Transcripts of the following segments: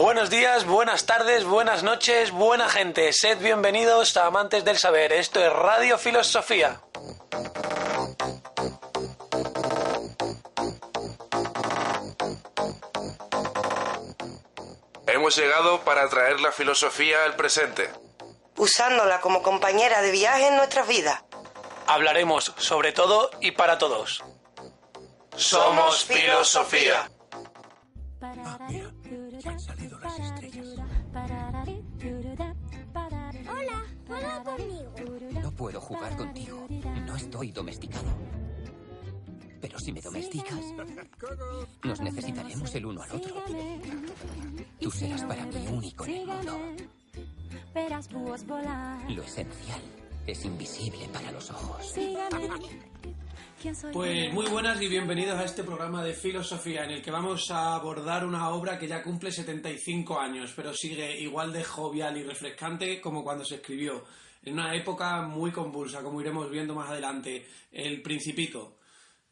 Buenos días, buenas tardes, buenas noches, buena gente. Sed bienvenidos a Amantes del Saber. Esto es Radio Filosofía. Hemos llegado para traer la filosofía al presente, usándola como compañera de viaje en nuestras vidas. Hablaremos sobre todo y para todos. Somos filosofía. Mira, ya han salido las estrellas. Hola, juega conmigo. No puedo jugar contigo. No estoy domesticado. Pero si me domesticas, nos necesitaremos el uno al otro. Tú serás para mí único en el mundo. Lo esencial es invisible para los ojos. Pues muy buenas y bienvenidos a este programa de filosofía en el que vamos a abordar una obra que ya cumple 75 años, pero sigue igual de jovial y refrescante como cuando se escribió, en una época muy convulsa, como iremos viendo más adelante, El Principito.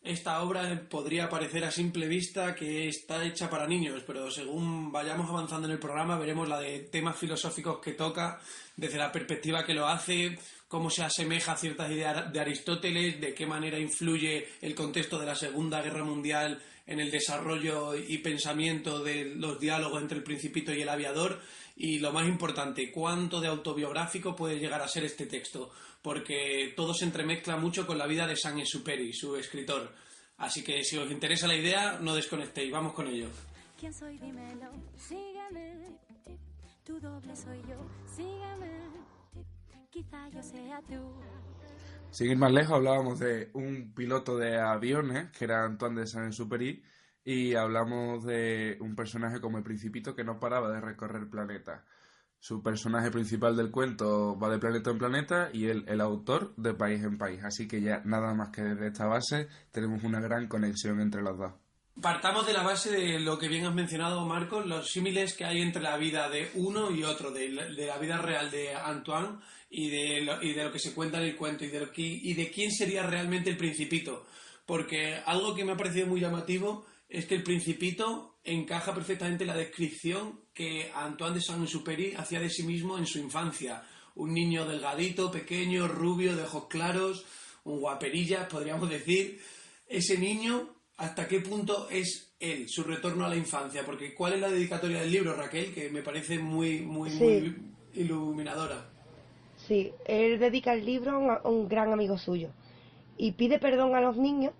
Esta obra podría parecer a simple vista que está hecha para niños, pero según vayamos avanzando en el programa veremos la de temas filosóficos que toca, desde la perspectiva que lo hace, cómo se asemeja a ciertas ideas de Aristóteles, de qué manera influye el contexto de la Segunda Guerra Mundial en el desarrollo y pensamiento de los diálogos entre el Principito y el aviador, y lo más importante, cuánto de autobiográfico puede llegar a ser este texto, porque todo se entremezcla mucho con la vida de Saint-Exupéry, su escritor. Así que si os interesa la idea, no desconectéis, vamos con ello. ¿Quién soy? Dímelo, sígueme. Tu doble soy yo, sígueme. Quizá yo sea tú. Sin ir más lejos, hablábamos de un piloto de aviones, que era Antoine de Saint-Exupéry, y hablamos de un personaje como el Principito que no paraba de recorrer el planeta. Su personaje principal del cuento va de planeta en planeta y él, el autor, de país en país. Así que ya nada más que desde esta base tenemos una gran conexión entre los dos. Partamos de la base de lo que bien has mencionado, Marcos, los símiles que hay entre la vida de uno y otro, de la vida real de Antoine y de lo que se cuenta en el cuento y de quién sería realmente el Principito. Porque algo que me ha parecido muy llamativo es que el Principito encaja perfectamente en la descripción que Antoine de Saint-Exupéry hacía de sí mismo en su infancia. Un niño delgadito, pequeño, rubio, de ojos claros, un guaperillas, podríamos decir. Ese niño, ¿hasta qué punto es él, su retorno a la infancia? Porque ¿cuál es la dedicatoria del libro, Raquel? Que me parece muy iluminadora. Sí, él dedica el libro a un gran amigo suyo y pide perdón a los niños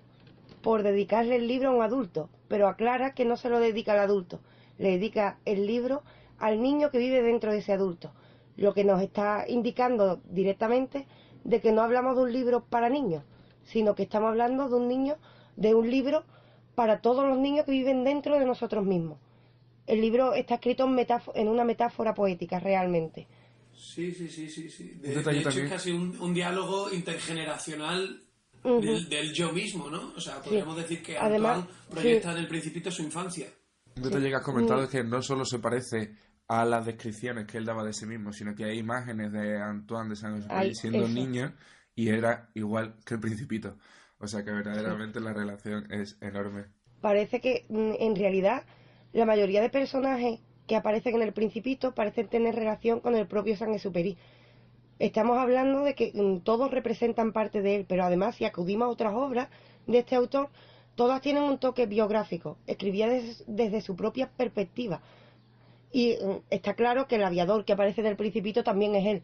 por dedicarle el libro a un adulto, pero aclara que no se lo dedica al adulto, le dedica el libro al niño que vive dentro de ese adulto, lo que nos está indicando directamente de que no hablamos de un libro para niños, sino que estamos hablando de un libro para todos los niños que viven dentro de nosotros mismos. El libro está escrito en una metáfora poética, realmente. Sí. De hecho, es casi un diálogo intergeneracional del yo mismo, ¿no? O sea, podríamos decir que Antoine proyecta en el Principito su infancia. Un detalle que has comentado es que no solo se parece a las descripciones que él daba de sí mismo, sino que hay imágenes de Antoine de Saint-Exupéry siendo niño y era igual que el Principito. O sea que verdaderamente la relación es enorme. Parece que en realidad la mayoría de personajes que aparecen en el Principito parecen tener relación con el propio Saint-Exupéry. Estamos hablando de que todos representan parte de él, pero además si acudimos a otras obras de este autor, todas tienen un toque biográfico, escribía desde su propia perspectiva. Y está claro que el aviador que aparece en el Principito también es él.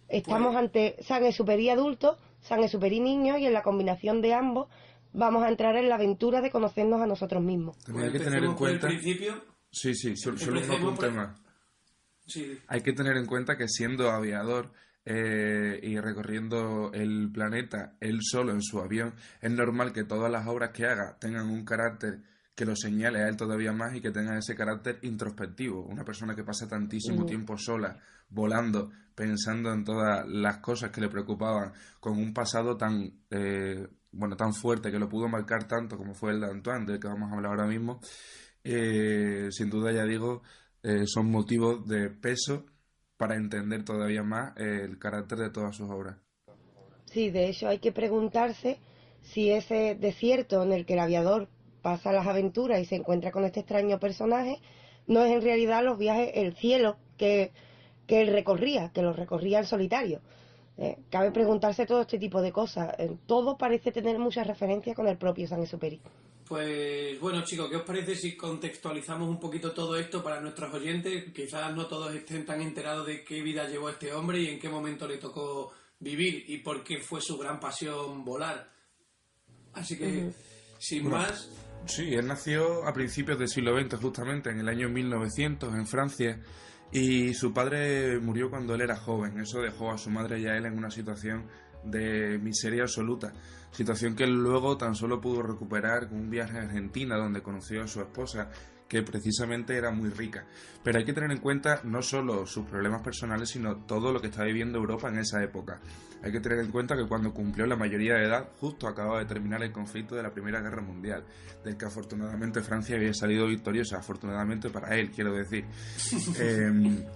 Estamos ante Saint-Exupéry adulto, Saint-Exupéry niño, y en la combinación de ambos vamos a entrar en la aventura de conocernos a nosotros mismos. Hay que tener en cuenta... El principio. Sí, solo un apunte más. Sí. Hay que tener en cuenta que siendo aviador y recorriendo el planeta él solo en su avión, es normal que todas las obras que haga tengan un carácter que lo señale a él todavía más y que tengan ese carácter introspectivo. Una persona que pasa tantísimo tiempo sola, volando, pensando en todas las cosas que le preocupaban, con un pasado tan fuerte que lo pudo marcar tanto como fue el de Antoine, del que vamos a hablar ahora mismo, sin duda, ya digo, son motivos de peso para entender todavía más el carácter de todas sus obras. Sí, de hecho hay que preguntarse si ese desierto en el que el aviador pasa las aventuras y se encuentra con este extraño personaje no es en realidad los viajes, el cielo que él recorría, que lo recorría en solitario. Cabe preguntarse todo este tipo de cosas. Todo parece tener muchas referencias con el propio Saint-Exupéry. Pues bueno, chicos, ¿qué os parece si contextualizamos un poquito todo esto para nuestros oyentes? Quizás no todos estén tan enterados de qué vida llevó este hombre y en qué momento le tocó vivir y por qué fue su gran pasión volar. Así que, sin más... Sí, él nació a principios del siglo XX, justamente en el año 1900 en Francia, y su padre murió cuando él era joven. Eso dejó a su madre y a él en una situación de miseria absoluta, situación que él luego tan solo pudo recuperar con un viaje a Argentina, donde conoció a su esposa, que precisamente era muy rica. Pero hay que tener en cuenta no solo sus problemas personales, sino todo lo que está viviendo Europa en esa época. Hay que tener en cuenta que cuando cumplió la mayoría de edad, justo acababa de terminar el conflicto de la Primera Guerra Mundial, del que afortunadamente Francia había salido victoriosa, afortunadamente para él, quiero decir.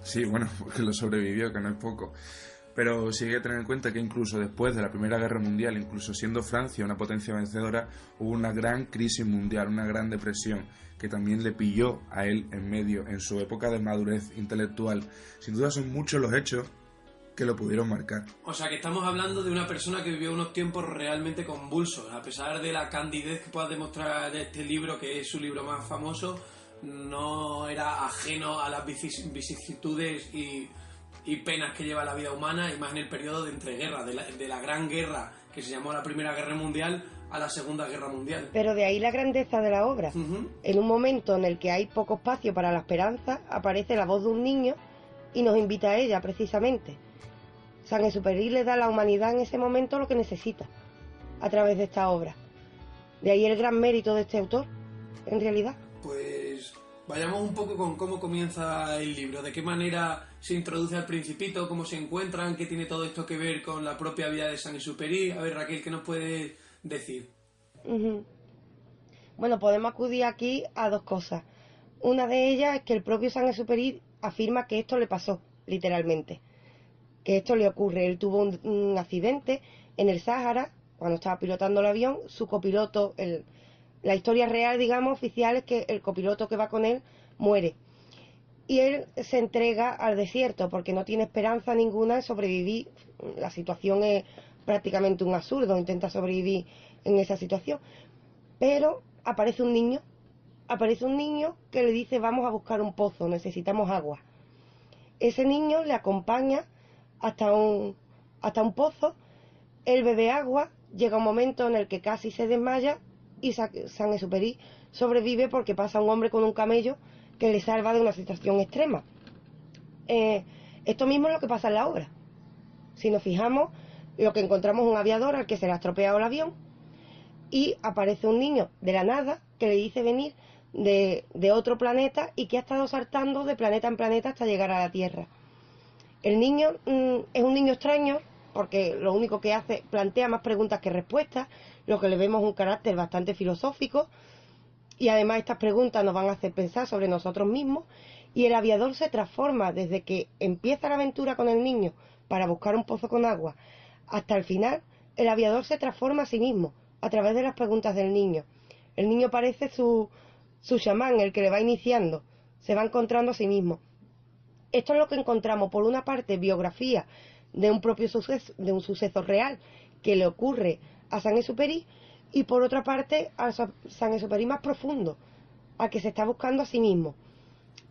Sí, bueno, porque lo sobrevivió, que no es poco. Pero sí hay que tener en cuenta que incluso después de la Primera Guerra Mundial, incluso siendo Francia una potencia vencedora, hubo una gran crisis mundial, una gran depresión, que también le pilló a él en medio, en su época de madurez intelectual. Sin duda son muchos los hechos que lo pudieron marcar. O sea que estamos hablando de una persona que vivió unos tiempos realmente convulsos, a pesar de la candidez que pueda demostrar de este libro, que es su libro más famoso, no era ajeno a las vicisitudes y penas que lleva la vida humana, y más en el periodo de entreguerras, de la Gran Guerra, que se llamó la Primera Guerra Mundial, a la Segunda Guerra Mundial. Pero de ahí la grandeza de la obra. En un momento en el que hay poco espacio para la esperanza, aparece la voz de un niño y nos invita a ella, precisamente. Saint-Exupéry le da a la humanidad en ese momento lo que necesita, a través de esta obra. De ahí el gran mérito de este autor, en realidad. Pues vayamos un poco con cómo comienza el libro, de qué manera se introduce al Principito, cómo se encuentran, qué tiene todo esto que ver con la propia vida de Saint-Exupéry. A ver, Raquel, ¿qué nos puedes decir? Bueno, podemos acudir aquí a dos cosas. Una de ellas es que el propio Saint-Exupéry afirma que esto le pasó, literalmente. Que esto le ocurre. Él tuvo un accidente en el Sáhara, cuando estaba pilotando el avión. Su copiloto, la historia real, digamos, oficial, es que el copiloto que va con él muere. Y él se entrega al desierto porque no tiene esperanza ninguna de sobrevivir. La situación es prácticamente un absurdo, intenta sobrevivir en esa situación. Pero aparece un niño que le dice: vamos a buscar un pozo, necesitamos agua. Ese niño le acompaña hasta un pozo, él bebe agua, llega un momento en el que casi se desmaya y Saint-Exupéry sobrevive porque pasa un hombre con un camello que le salva de una situación extrema. Esto mismo es lo que pasa en la obra. Si nos fijamos, lo que encontramos es un aviador al que se le ha estropeado el avión y aparece un niño de la nada que le dice venir de otro planeta y que ha estado saltando de planeta en planeta hasta llegar a la Tierra. El niño es un niño extraño porque lo único que hace, plantea más preguntas que respuestas, lo que le vemos es un carácter bastante filosófico, y además estas preguntas nos van a hacer pensar sobre nosotros mismos, y el aviador se transforma desde que empieza la aventura con el niño para buscar un pozo con agua hasta el final. El aviador se transforma a sí mismo a través de las preguntas del niño. El niño parece su chamán, el que le va iniciando, se va encontrando a sí mismo. Esto es lo que encontramos. Por una parte, biografía de un propio suceso, de un suceso real que le ocurre a Saint-Exupéry, y por otra parte a Saint-Exupéry más profundo, al que se está buscando a sí mismo.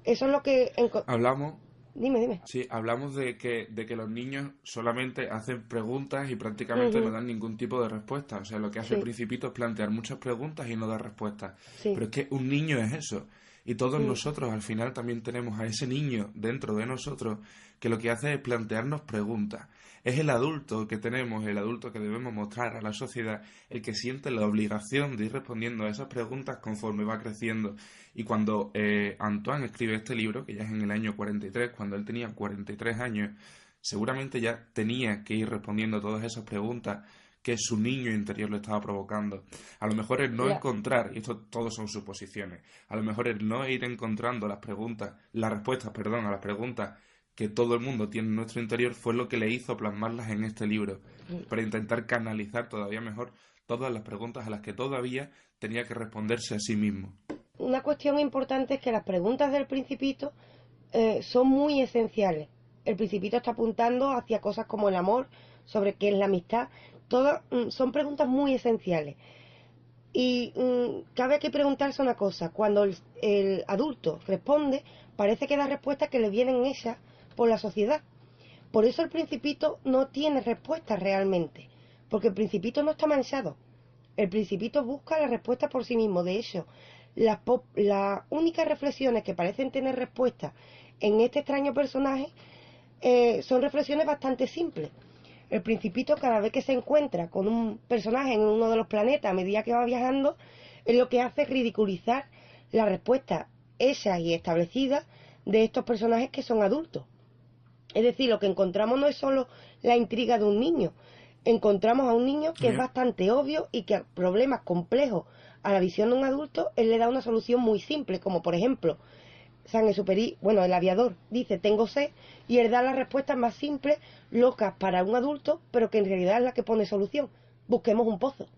Eso es lo que hablamos. Dime. Sí, hablamos de que los niños solamente hacen preguntas y prácticamente no dan ningún tipo de respuesta. O sea, lo que hace el Principito es plantear muchas preguntas y no dar respuestas. Pero es que un niño es eso. Y todos nosotros al final también tenemos a ese niño dentro de nosotros que lo que hace es plantearnos preguntas. Es el adulto que tenemos, el adulto que debemos mostrar a la sociedad, el que siente la obligación de ir respondiendo a esas preguntas conforme va creciendo. Y cuando Antoine escribe este libro, que ya es en el año 43, cuando él tenía 43 años, seguramente ya tenía que ir respondiendo todas esas preguntas que su niño interior le estaba provocando. A lo mejor el no encontrar, y esto todos son suposiciones, a lo mejor el no ir encontrando las respuestas a las preguntas que todo el mundo tiene en nuestro interior fue lo que le hizo plasmarlas en este libro, para intentar canalizar todavía mejor todas las preguntas a las que todavía tenía que responderse a sí mismo. una cuestión importante es que las preguntas del Principito son muy esenciales. El Principito está apuntando hacia cosas como el amor, sobre qué es la amistad. Todas son preguntas muy esenciales. Y cabe aquí preguntarse una cosa. Cuando el adulto responde, parece que da respuestas que le vienen hechas por la sociedad. Por eso el Principito no tiene respuestas realmente, porque el Principito no está manchado. El Principito busca la respuesta por sí mismo. De hecho, las únicas reflexiones que parecen tener respuesta en este extraño personaje son reflexiones bastante simples. El Principito, cada vez que se encuentra con un personaje en uno de los planetas a medida que va viajando, es lo que hace ridiculizar la respuesta hechas y establecidas de estos personajes que son adultos. Es decir, lo que encontramos no es solo la intriga de un niño, encontramos a un niño que es bastante obvio y que a problemas complejos a la visión de un adulto él le da una solución muy simple, como por ejemplo Saint-Exupéry, bueno, el aviador dice tengo sed y él da las respuestas más simples, locas para un adulto, pero que en realidad es la que pone solución: busquemos un pozo.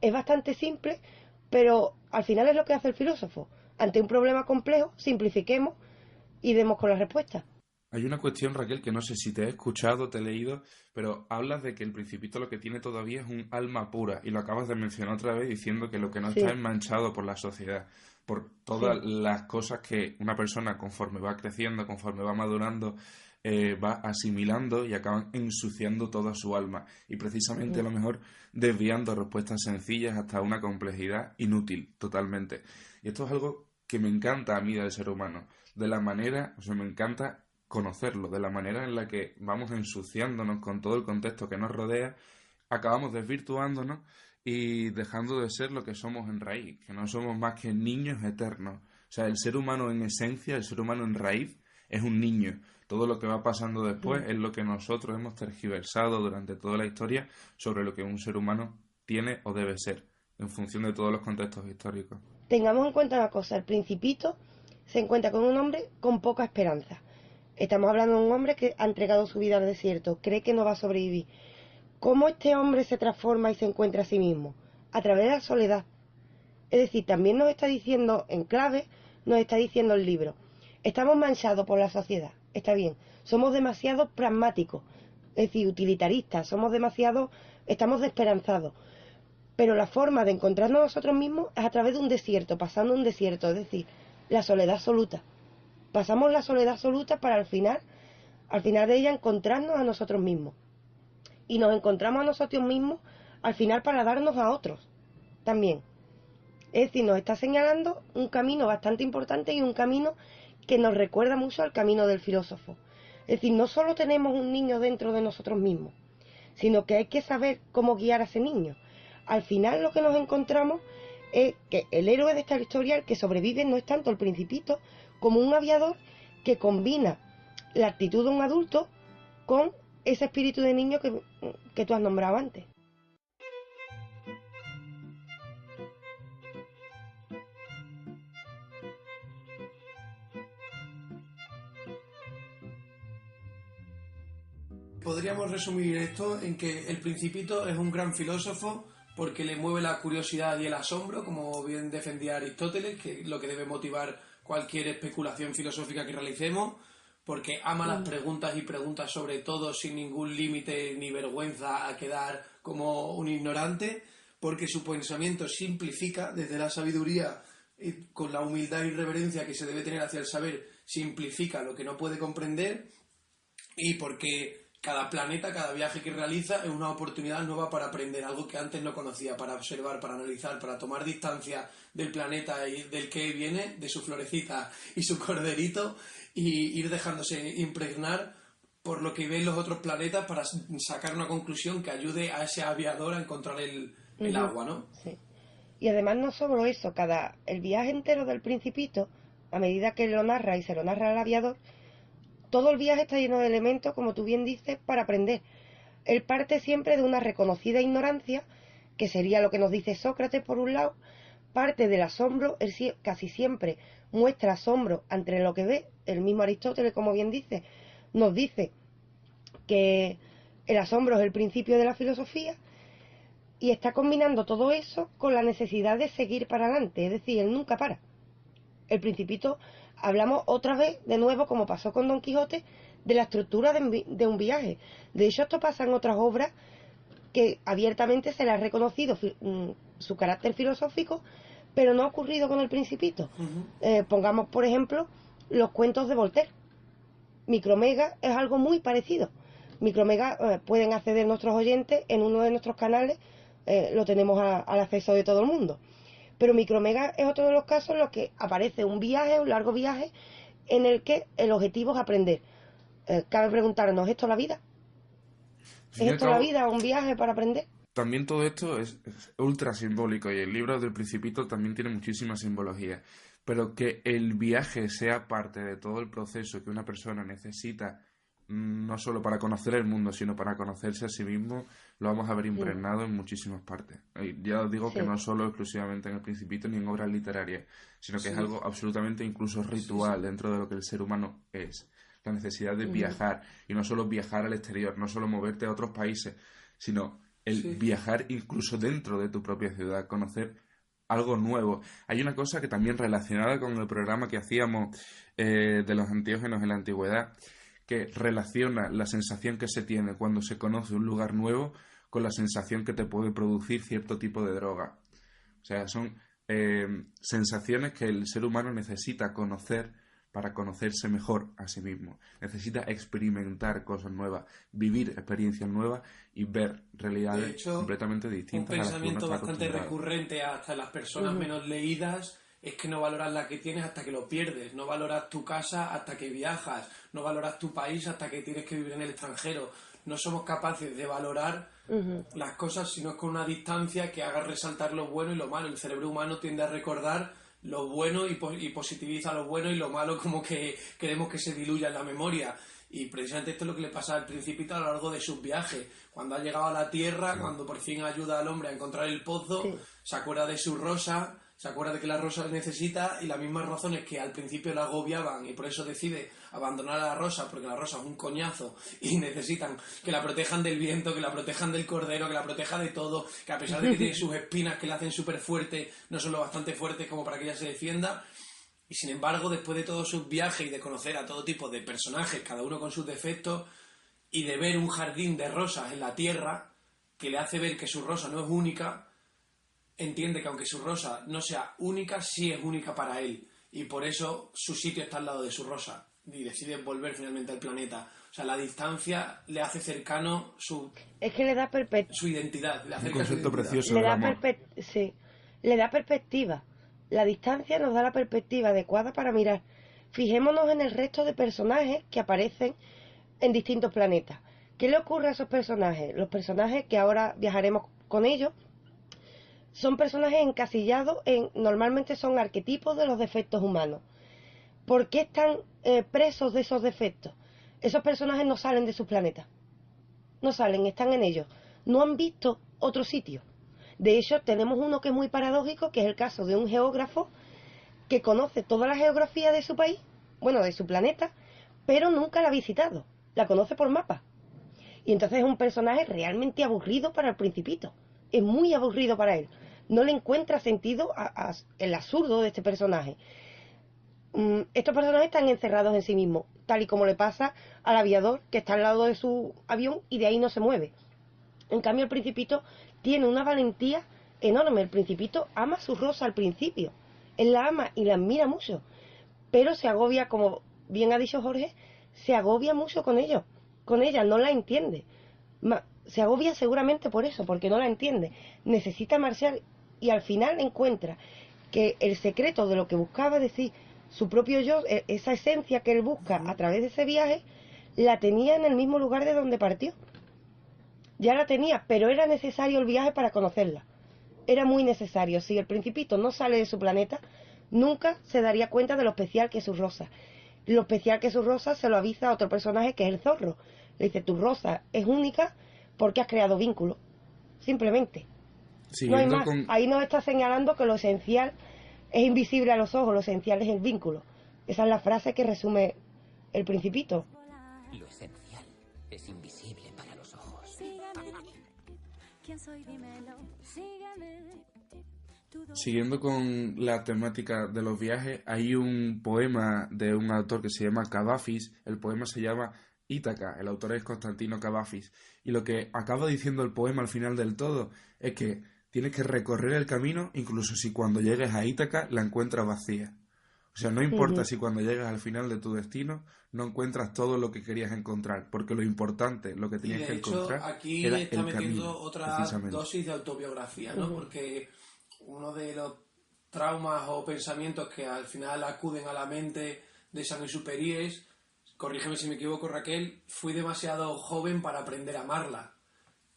Es bastante simple, pero al final es lo que hace el filósofo. Ante un problema complejo, simplifiquemos y demos con la respuesta. Hay una cuestión, Raquel, que no sé si te he escuchado, te he leído, pero hablas de que el Principito lo que tiene todavía es un alma pura, y lo acabas de mencionar otra vez diciendo que lo que no está es manchado por la sociedad, por todas las cosas que una persona, conforme va creciendo, conforme va madurando, va asimilando y acaban ensuciando toda su alma, y precisamente a lo mejor desviando respuestas sencillas hasta una complejidad inútil totalmente. Y esto es algo que me encanta a mí del ser humano, de la manera, o sea, me encanta conocerlo, de la manera en la que vamos ensuciándonos con todo el contexto que nos rodea, acabamos desvirtuándonos y dejando de ser lo que somos en raíz, que no somos más que niños eternos. O sea, el ser humano en esencia, el ser humano en raíz, es un niño. Todo lo que va pasando después es lo que nosotros hemos tergiversado durante toda la historia sobre lo que un ser humano tiene o debe ser, en función de todos los contextos históricos. Tengamos en cuenta una cosa: el Principito se encuentra con un hombre con poca esperanza. Estamos hablando de un hombre que ha entregado su vida al desierto, cree que no va a sobrevivir. ¿Cómo este hombre se transforma y se encuentra a sí mismo? A través de la soledad. Es decir, también nos está diciendo en clave, nos está diciendo el libro: estamos manchados por la sociedad, está bien, somos demasiado pragmáticos, es decir, utilitaristas, estamos desesperanzados. Pero la forma de encontrarnos a nosotros mismos es a través de un desierto, pasando un desierto, es decir, la soledad absoluta. Pasamos la soledad absoluta para al final de ella encontrarnos a nosotros mismos. Y nos encontramos a nosotros mismos al final para darnos a otros también. Es decir, nos está señalando un camino bastante importante y un camino que nos recuerda mucho al camino del filósofo. Es decir, no solo tenemos un niño dentro de nosotros mismos, sino que hay que saber cómo guiar a ese niño. Al final lo que nos encontramos es que el héroe de esta historia, el que sobrevive, no es tanto el Principito como un aviador que combina la actitud de un adulto con ese espíritu de niño que tú has nombrado antes. Podríamos resumir esto en que el Principito es un gran filósofo porque le mueve la curiosidad y el asombro, como bien defendía Aristóteles, que es lo que debe motivar cualquier especulación filosófica que realicemos, porque ama las preguntas y pregunta sobre todo sin ningún límite ni vergüenza a quedar como un ignorante, porque su pensamiento simplifica desde la sabiduría y con la humildad y reverencia que se debe tener hacia el saber, simplifica lo que no puede comprender, y porque cada planeta, cada viaje que realiza es una oportunidad nueva para aprender algo que antes no conocía, para observar, para analizar, para tomar distancia del planeta y del que viene, de su florecita y su corderito, y ir dejándose impregnar por lo que ven los otros planetas para sacar una conclusión que ayude a ese aviador a encontrar el agua, ¿no? Sí. Y además no solo eso, el viaje entero del Principito, a medida que lo narra y se lo narra al aviador, todo el viaje está lleno de elementos, como tú bien dices, para aprender. Él parte siempre de una reconocida ignorancia, que sería lo que nos dice Sócrates por un lado, parte del asombro, él casi siempre muestra asombro ante lo que ve. El mismo Aristóteles, como bien dice, nos dice que el asombro es el principio de la filosofía, y está combinando todo eso con la necesidad de seguir para adelante, es decir, él nunca para. El Principito, hablamos otra vez, de nuevo, como pasó con Don Quijote, de la estructura de un viaje. De hecho, esto pasa en otras obras que abiertamente se le ha reconocido su carácter filosófico, pero no ha ocurrido con el Principito. Pongamos, por ejemplo, los cuentos de Voltaire. Micromega es algo muy parecido. Micromega pueden acceder nuestros oyentes en uno de nuestros canales, lo tenemos al acceso de todo el mundo. Pero Micromega es otro de los casos en los que aparece un viaje, un largo viaje, en el que el objetivo es aprender. Cabe preguntarnos, ¿es esto la vida? ¿Es esto la vida, un viaje para aprender? También todo esto es ultra simbólico y el libro del Principito también tiene muchísima simbología. Pero que el viaje sea parte de todo el proceso que una persona necesita, no solo para conocer el mundo, sino para conocerse a sí mismo, lo vamos a ver impregnado en muchísimas partes. Y ya os digo que no solo exclusivamente en el Principito ni en obras literarias, sino que es algo absolutamente incluso ritual dentro de lo que el ser humano es. La necesidad de viajar, y no solo viajar al exterior, no solo moverte a otros países, sino el viajar incluso dentro de tu propia ciudad, conocer algo nuevo. Hay una cosa que también relacionada con el programa que hacíamos de los antiógenos en la antigüedad, que relaciona la sensación que se tiene cuando se conoce un lugar nuevo con la sensación que te puede producir cierto tipo de droga. O sea, son sensaciones que el ser humano necesita conocer para conocerse mejor a sí mismo. Necesita experimentar cosas nuevas, vivir experiencias nuevas y ver realidades de hecho, completamente distintas. Un pensamiento bastante recurrente hasta las personas menos leídas es que no valoras la que tienes hasta que lo pierdes, no valoras tu casa hasta que viajas, no valoras tu país hasta que tienes que vivir en el extranjero. No somos capaces de valorar las cosas, sino con una distancia que haga resaltar lo bueno y lo malo. El cerebro humano tiende a recordar lo bueno y positiviza lo bueno, y lo malo como que queremos que se diluya en la memoria. Y precisamente esto es lo que le pasa al Principito a lo largo de sus viajes. Cuando ha llegado a la tierra, cuando por fin ayuda al hombre a encontrar el pozo, se acuerda de su rosa, se acuerda de que la rosa le necesita, y las mismas razones que al principio la agobiaban y por eso decide abandonar a la rosa, porque la rosa es un coñazo y necesitan que la protejan del viento, que la protejan del cordero, que la proteja de todo, que a pesar de que tiene sus espinas que la hacen súper fuerte, no son lo bastante fuertes como para que ella se defienda. Y sin embargo, después de todos sus viajes y de conocer a todo tipo de personajes, cada uno con sus defectos, y de ver un jardín de rosas en la tierra que le hace ver que su rosa no es única, entiende que aunque su rosa no sea única, sí es única para él. Y por eso su sitio está al lado de su rosa. Y decide volver finalmente al planeta. O sea, la distancia le hace cercano es que le da su identidad. Le un concepto precioso le del da amor. le da perspectiva. La distancia nos da la perspectiva adecuada para mirar. Fijémonos en el resto de personajes que aparecen en distintos planetas. ¿Qué le ocurre a esos personajes? Los personajes que ahora viajaremos con ellos son personajes encasillados normalmente son arquetipos de los defectos humanos. ¿Por qué están presos de esos defectos? Esos personajes no salen de sus planetas. No salen, están en ellos. No han visto otro sitio. De hecho, tenemos uno que es muy paradójico, que es el caso de un geógrafo que conoce toda la geografía de su país, bueno, de su planeta, pero nunca la ha visitado. La conoce por mapa. Y entonces es un personaje realmente aburrido para el Principito. Es muy aburrido para él. No le encuentra sentido el absurdo de este personaje. Estos personajes están encerrados en sí mismos, tal y como le pasa al aviador que está al lado de su avión y de ahí no se mueve. En cambio, el Principito tiene una valentía enorme. El Principito ama a su rosa al principio. Él la ama y la admira mucho, pero se agobia, como bien ha dicho Jorge, se agobia mucho con ellos. Con ella no la entiende. Se agobia seguramente por eso, porque no la entiende. Necesita marchar y al final encuentra que el secreto de lo que buscaba, es decir, su propio yo, esa esencia que él busca a través de ese viaje, la tenía en el mismo lugar de donde partió. Ya la tenía, pero era necesario el viaje para conocerla. Era muy necesario. Si el Principito no sale de su planeta, nunca se daría cuenta de lo especial que es su rosa. Lo especial que es su rosa se lo avisa a otro personaje, que es el zorro. Le dice, tu rosa es única porque has creado vínculo. Simplemente. No hay más. Ahí nos está señalando que lo esencial es invisible a los ojos, lo esencial es el vínculo. Esa es la frase que resume el Principito. Lo esencial es invisible para los ojos. Sígueme. ¿Quién soy? Dímelo. Sígueme. Siguiendo con la temática de los viajes, hay un poema de un autor que se llama Cavafis. El poema se llama Ítaca, el autor es Constantino Cavafis. Y lo que acaba diciendo el poema al final del todo es que tienes que recorrer el camino incluso si cuando llegues a Ítaca la encuentras vacía. O sea, no importa si cuando llegas al final de tu destino no encuentras todo lo que querías encontrar, porque lo importante, lo que tenías que encontrar aquí era está el metiendo camino, otra precisamente. dosis de autobiografía, ¿no? Porque uno de los traumas o pensamientos que al final acuden a la mente de Saint-Exupéry es, corrígeme si me equivoco, Raquel, fui demasiado joven para aprender a amarla.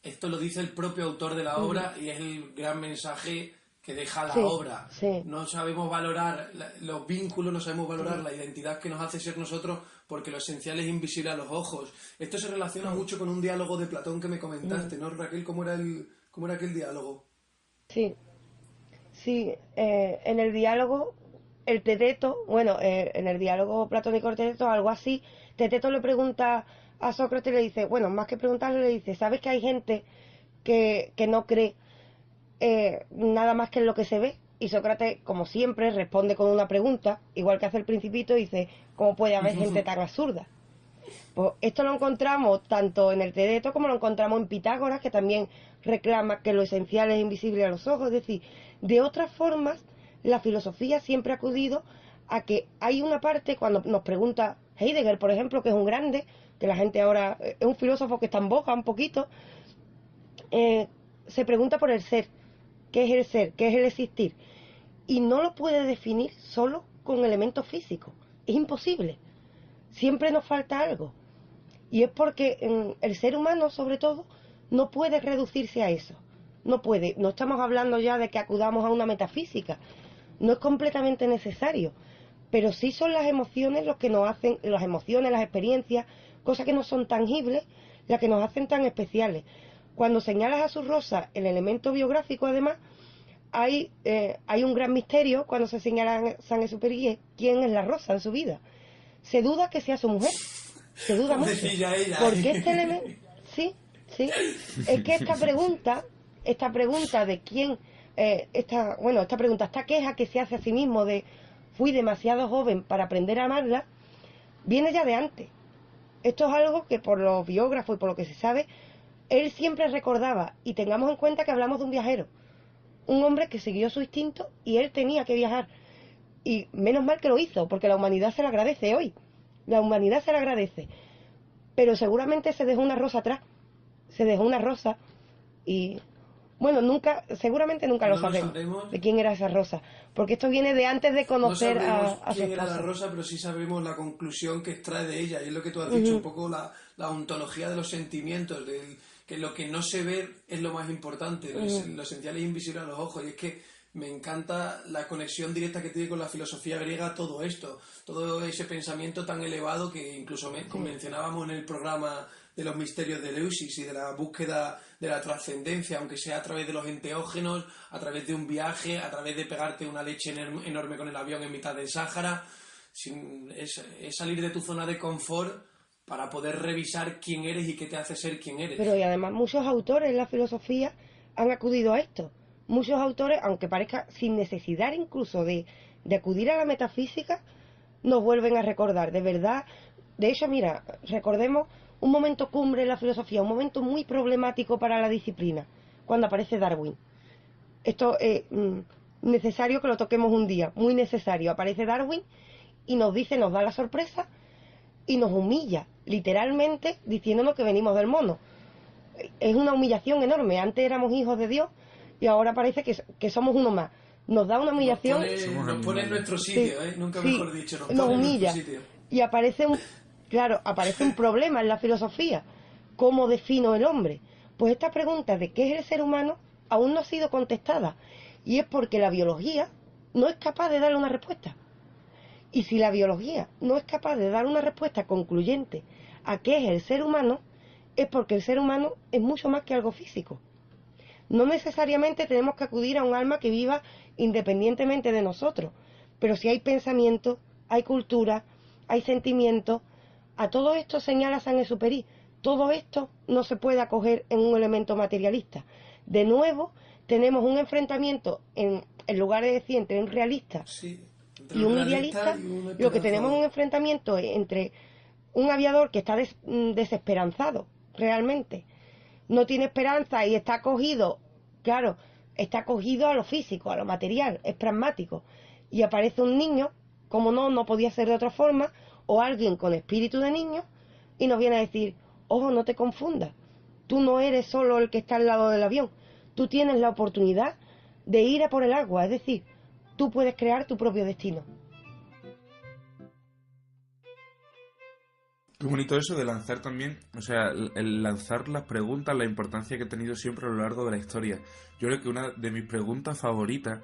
Esto lo dice el propio autor de la obra y es el gran mensaje que deja la obra. Sí. No sabemos valorar los vínculos, no sabemos valorar la identidad que nos hace ser nosotros porque lo esencial es invisible a los ojos. Esto se relaciona mucho con un diálogo de Platón que me comentaste, ¿no, Raquel? ¿Cómo era aquel diálogo? Sí, en el diálogo, el Teteto, en el diálogo platónico del Teteto, algo así, Teteto le pregunta a Sócrates, le dice, bueno, más que preguntarle, le dice, ¿sabes que hay gente que no cree nada más que en lo que se ve? Y Sócrates, como siempre, responde con una pregunta, igual que hace el Principito, y dice, ¿cómo puede haber gente tan absurda? Pues esto lo encontramos tanto en el Tedeto como lo encontramos en Pitágoras, que también reclama que lo esencial es invisible a los ojos. Es decir, de otras formas, la filosofía siempre ha acudido a que hay una parte, cuando nos pregunta Heidegger, por ejemplo, que es un grande, que la gente ahora es un filósofo que está en boga un poquito, se pregunta por el ser. ¿Qué es el ser? ¿Qué es el existir? Y no lo puede definir solo con elementos físicos. Es imposible. Siempre nos falta algo. Y es porque el ser humano, sobre todo, no puede reducirse a eso. No puede. No estamos hablando ya de que acudamos a una metafísica. No es completamente necesario. Pero sí son las emociones los que nos hacen, las emociones, las experiencias, cosas que no son tangibles, las que nos hacen tan especiales. Cuando señalas a su rosa el elemento biográfico, además, hay un gran misterio cuando se señala a Saint-Exupéry quién es la rosa en su vida. Se duda que sea su mujer. Se duda mucho. Porque este elemento... Sí. Es que esta pregunta de quién... esta queja que se hace a sí mismo de fui demasiado joven para aprender a amarla, viene ya de antes. Esto es algo que por los biógrafos y por lo que se sabe, él siempre recordaba, y tengamos en cuenta que hablamos de un viajero, un hombre que siguió su instinto y él tenía que viajar. Y menos mal que lo hizo, porque la humanidad se lo agradece hoy. La humanidad se lo agradece. Pero seguramente se dejó una rosa atrás. Se dejó una rosa y... Bueno, seguramente nunca lo sabremos de quién era esa rosa, porque esto viene de antes de conocer a su quién era esposa. la rosa, pero sí sabemos la conclusión que extrae de ella, y es lo que tú has dicho, un poco la ontología de los sentimientos, que lo que no se ve es lo más importante, lo esencial es invisible a los ojos, y es que me encanta la conexión directa que tiene con la filosofía griega todo esto, todo ese pensamiento tan elevado que incluso mencionábamos en el programa de los misterios de Eleusis y de la búsqueda de la trascendencia, aunque sea a través de los enteógenos, a través de un viaje, a través de pegarte una leche enorme con el avión en mitad del Sáhara. Es salir de tu zona de confort para poder revisar quién eres y qué te hace ser quien eres. Pero y además muchos autores en la filosofía han acudido a esto. Muchos autores, aunque parezca sin necesidad incluso de acudir a la metafísica, nos vuelven a recordar, de verdad. De hecho, mira, recordemos un momento cumbre en la filosofía, un momento muy problemático para la disciplina, cuando aparece Darwin. Esto es necesario que lo toquemos un día, muy necesario. Aparece Darwin y nos da la sorpresa y nos humilla, literalmente, diciéndonos que venimos del mono. Es una humillación enorme. Antes éramos hijos de Dios y ahora parece que somos uno más. Nos da una humillación. Nos pone en nuestro sitio, nunca mejor dicho, nos humilla. En nuestro sitio. Y aparece un problema en la filosofía. ¿Cómo defino el hombre? Pues esta pregunta de qué es el ser humano aún no ha sido contestada. Y es porque la biología no es capaz de darle una respuesta. Y si la biología no es capaz de dar una respuesta concluyente a qué es el ser humano, es porque el ser humano es mucho más que algo físico. No necesariamente tenemos que acudir a un alma que viva independientemente de nosotros, pero si hay pensamiento, hay cultura, hay sentimiento. A todo esto señala Saint-Exupéry. Todo esto no se puede acoger en un elemento materialista. De nuevo, tenemos un enfrentamiento en lugar de decir entre un realista Sí, entre y un un realista idealista, y un lo que tenemos es esperanzador. un enfrentamiento entre un aviador que está desesperanzado, realmente. No tiene esperanza y está cogido, claro, está cogido a lo físico, a lo material, es pragmático. Y aparece un niño, como no podía ser de otra forma, o alguien con espíritu de niño, y nos viene a decir, ojo, no te confundas, tú no eres solo el que está al lado del avión, tú tienes la oportunidad de ir a por el agua, es decir, tú puedes crear tu propio destino. Qué bonito eso de lanzar también, o sea, el lanzar las preguntas, la importancia que ha tenido siempre a lo largo de la historia. Yo creo que una de mis preguntas favoritas,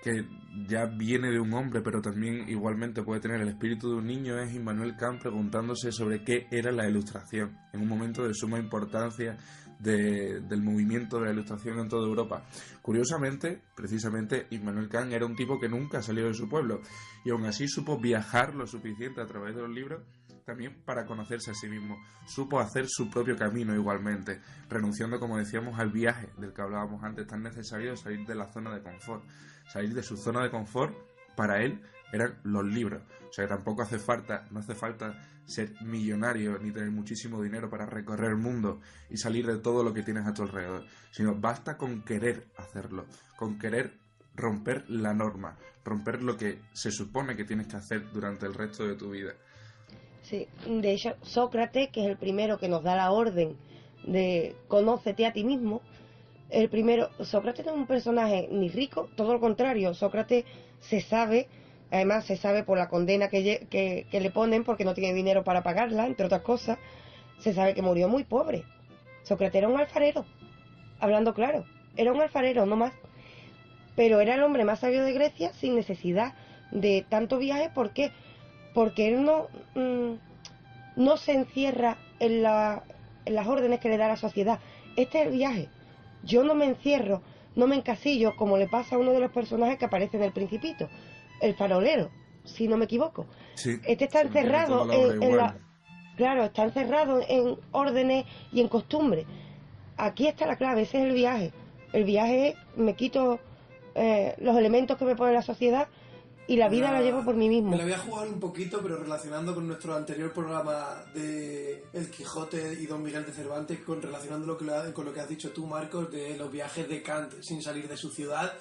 que ya viene de un hombre, pero también igualmente puede tener el espíritu de un niño, es Immanuel Kant preguntándose sobre qué era la ilustración, en un momento de suma importancia del movimiento de la ilustración en toda Europa. Curiosamente, precisamente, Immanuel Kant era un tipo que nunca salió de su pueblo, y aún así supo viajar lo suficiente a través de los libros también para conocerse a sí mismo. Supo hacer su propio camino igualmente, renunciando, como decíamos, al viaje del que hablábamos antes, tan necesario de salir de la zona de confort. Salir de su zona de confort, para él, eran los libros. O sea, que tampoco no hace falta ser millonario ni tener muchísimo dinero para recorrer el mundo y salir de todo lo que tienes a tu alrededor, sino basta con querer hacerlo, con querer romper la norma, romper lo que se supone que tienes que hacer durante el resto de tu vida. Sí, de hecho, Sócrates, que es el primero que nos da la orden de conócete a ti mismo, el primero, Sócrates no es un personaje ni rico, todo lo contrario, Sócrates se sabe, además se sabe por la condena que le ponen porque no tiene dinero para pagarla, entre otras cosas, se sabe que murió muy pobre. Sócrates era un alfarero, hablando claro, era un alfarero, no más, pero era el hombre más sabio de Grecia sin necesidad de tanto viaje. ¿Por qué? Porque él no se encierra en las órdenes que le da la sociedad. Este es el viaje. Yo no me encierro, no me encasillo, como le pasa a uno de los personajes que aparece en El Principito, el farolero, si no me equivoco. Sí, Este está se mantiene toda encerrado la obra igual. claro, está encerrado en órdenes y en costumbres. Aquí está la clave, ese es el viaje. El viaje es, me quito los elementos que me pone la sociedad y la vida la llevo por mí Me mismo. la voy a jugar un poquito, pero relacionando con nuestro anterior programa de El Quijote y Don Miguel de Cervantes, relacionando con lo que has dicho tú, Marcos, de los viajes de Kant sin salir de su ciudad,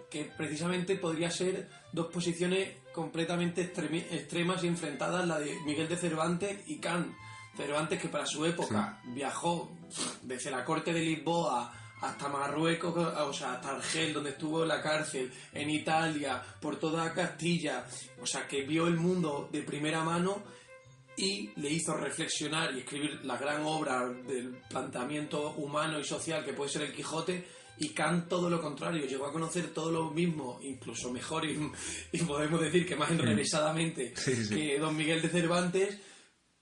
que precisamente podría ser dos posiciones completamente extremas y enfrentadas, la de Miguel de Cervantes y Kant. Cervantes, que para su época viajó desde la corte de Lisboa hasta Marruecos, o sea, hasta Argel, donde estuvo en la cárcel, en Italia, por toda Castilla, o sea, que vio el mundo de primera mano y le hizo reflexionar y escribir la gran obra del planteamiento humano y social que puede ser el Quijote. Y Kant todo lo contrario, llegó a conocer todo lo mismo, incluso mejor y podemos decir que más enrevesadamente que Don Miguel de Cervantes,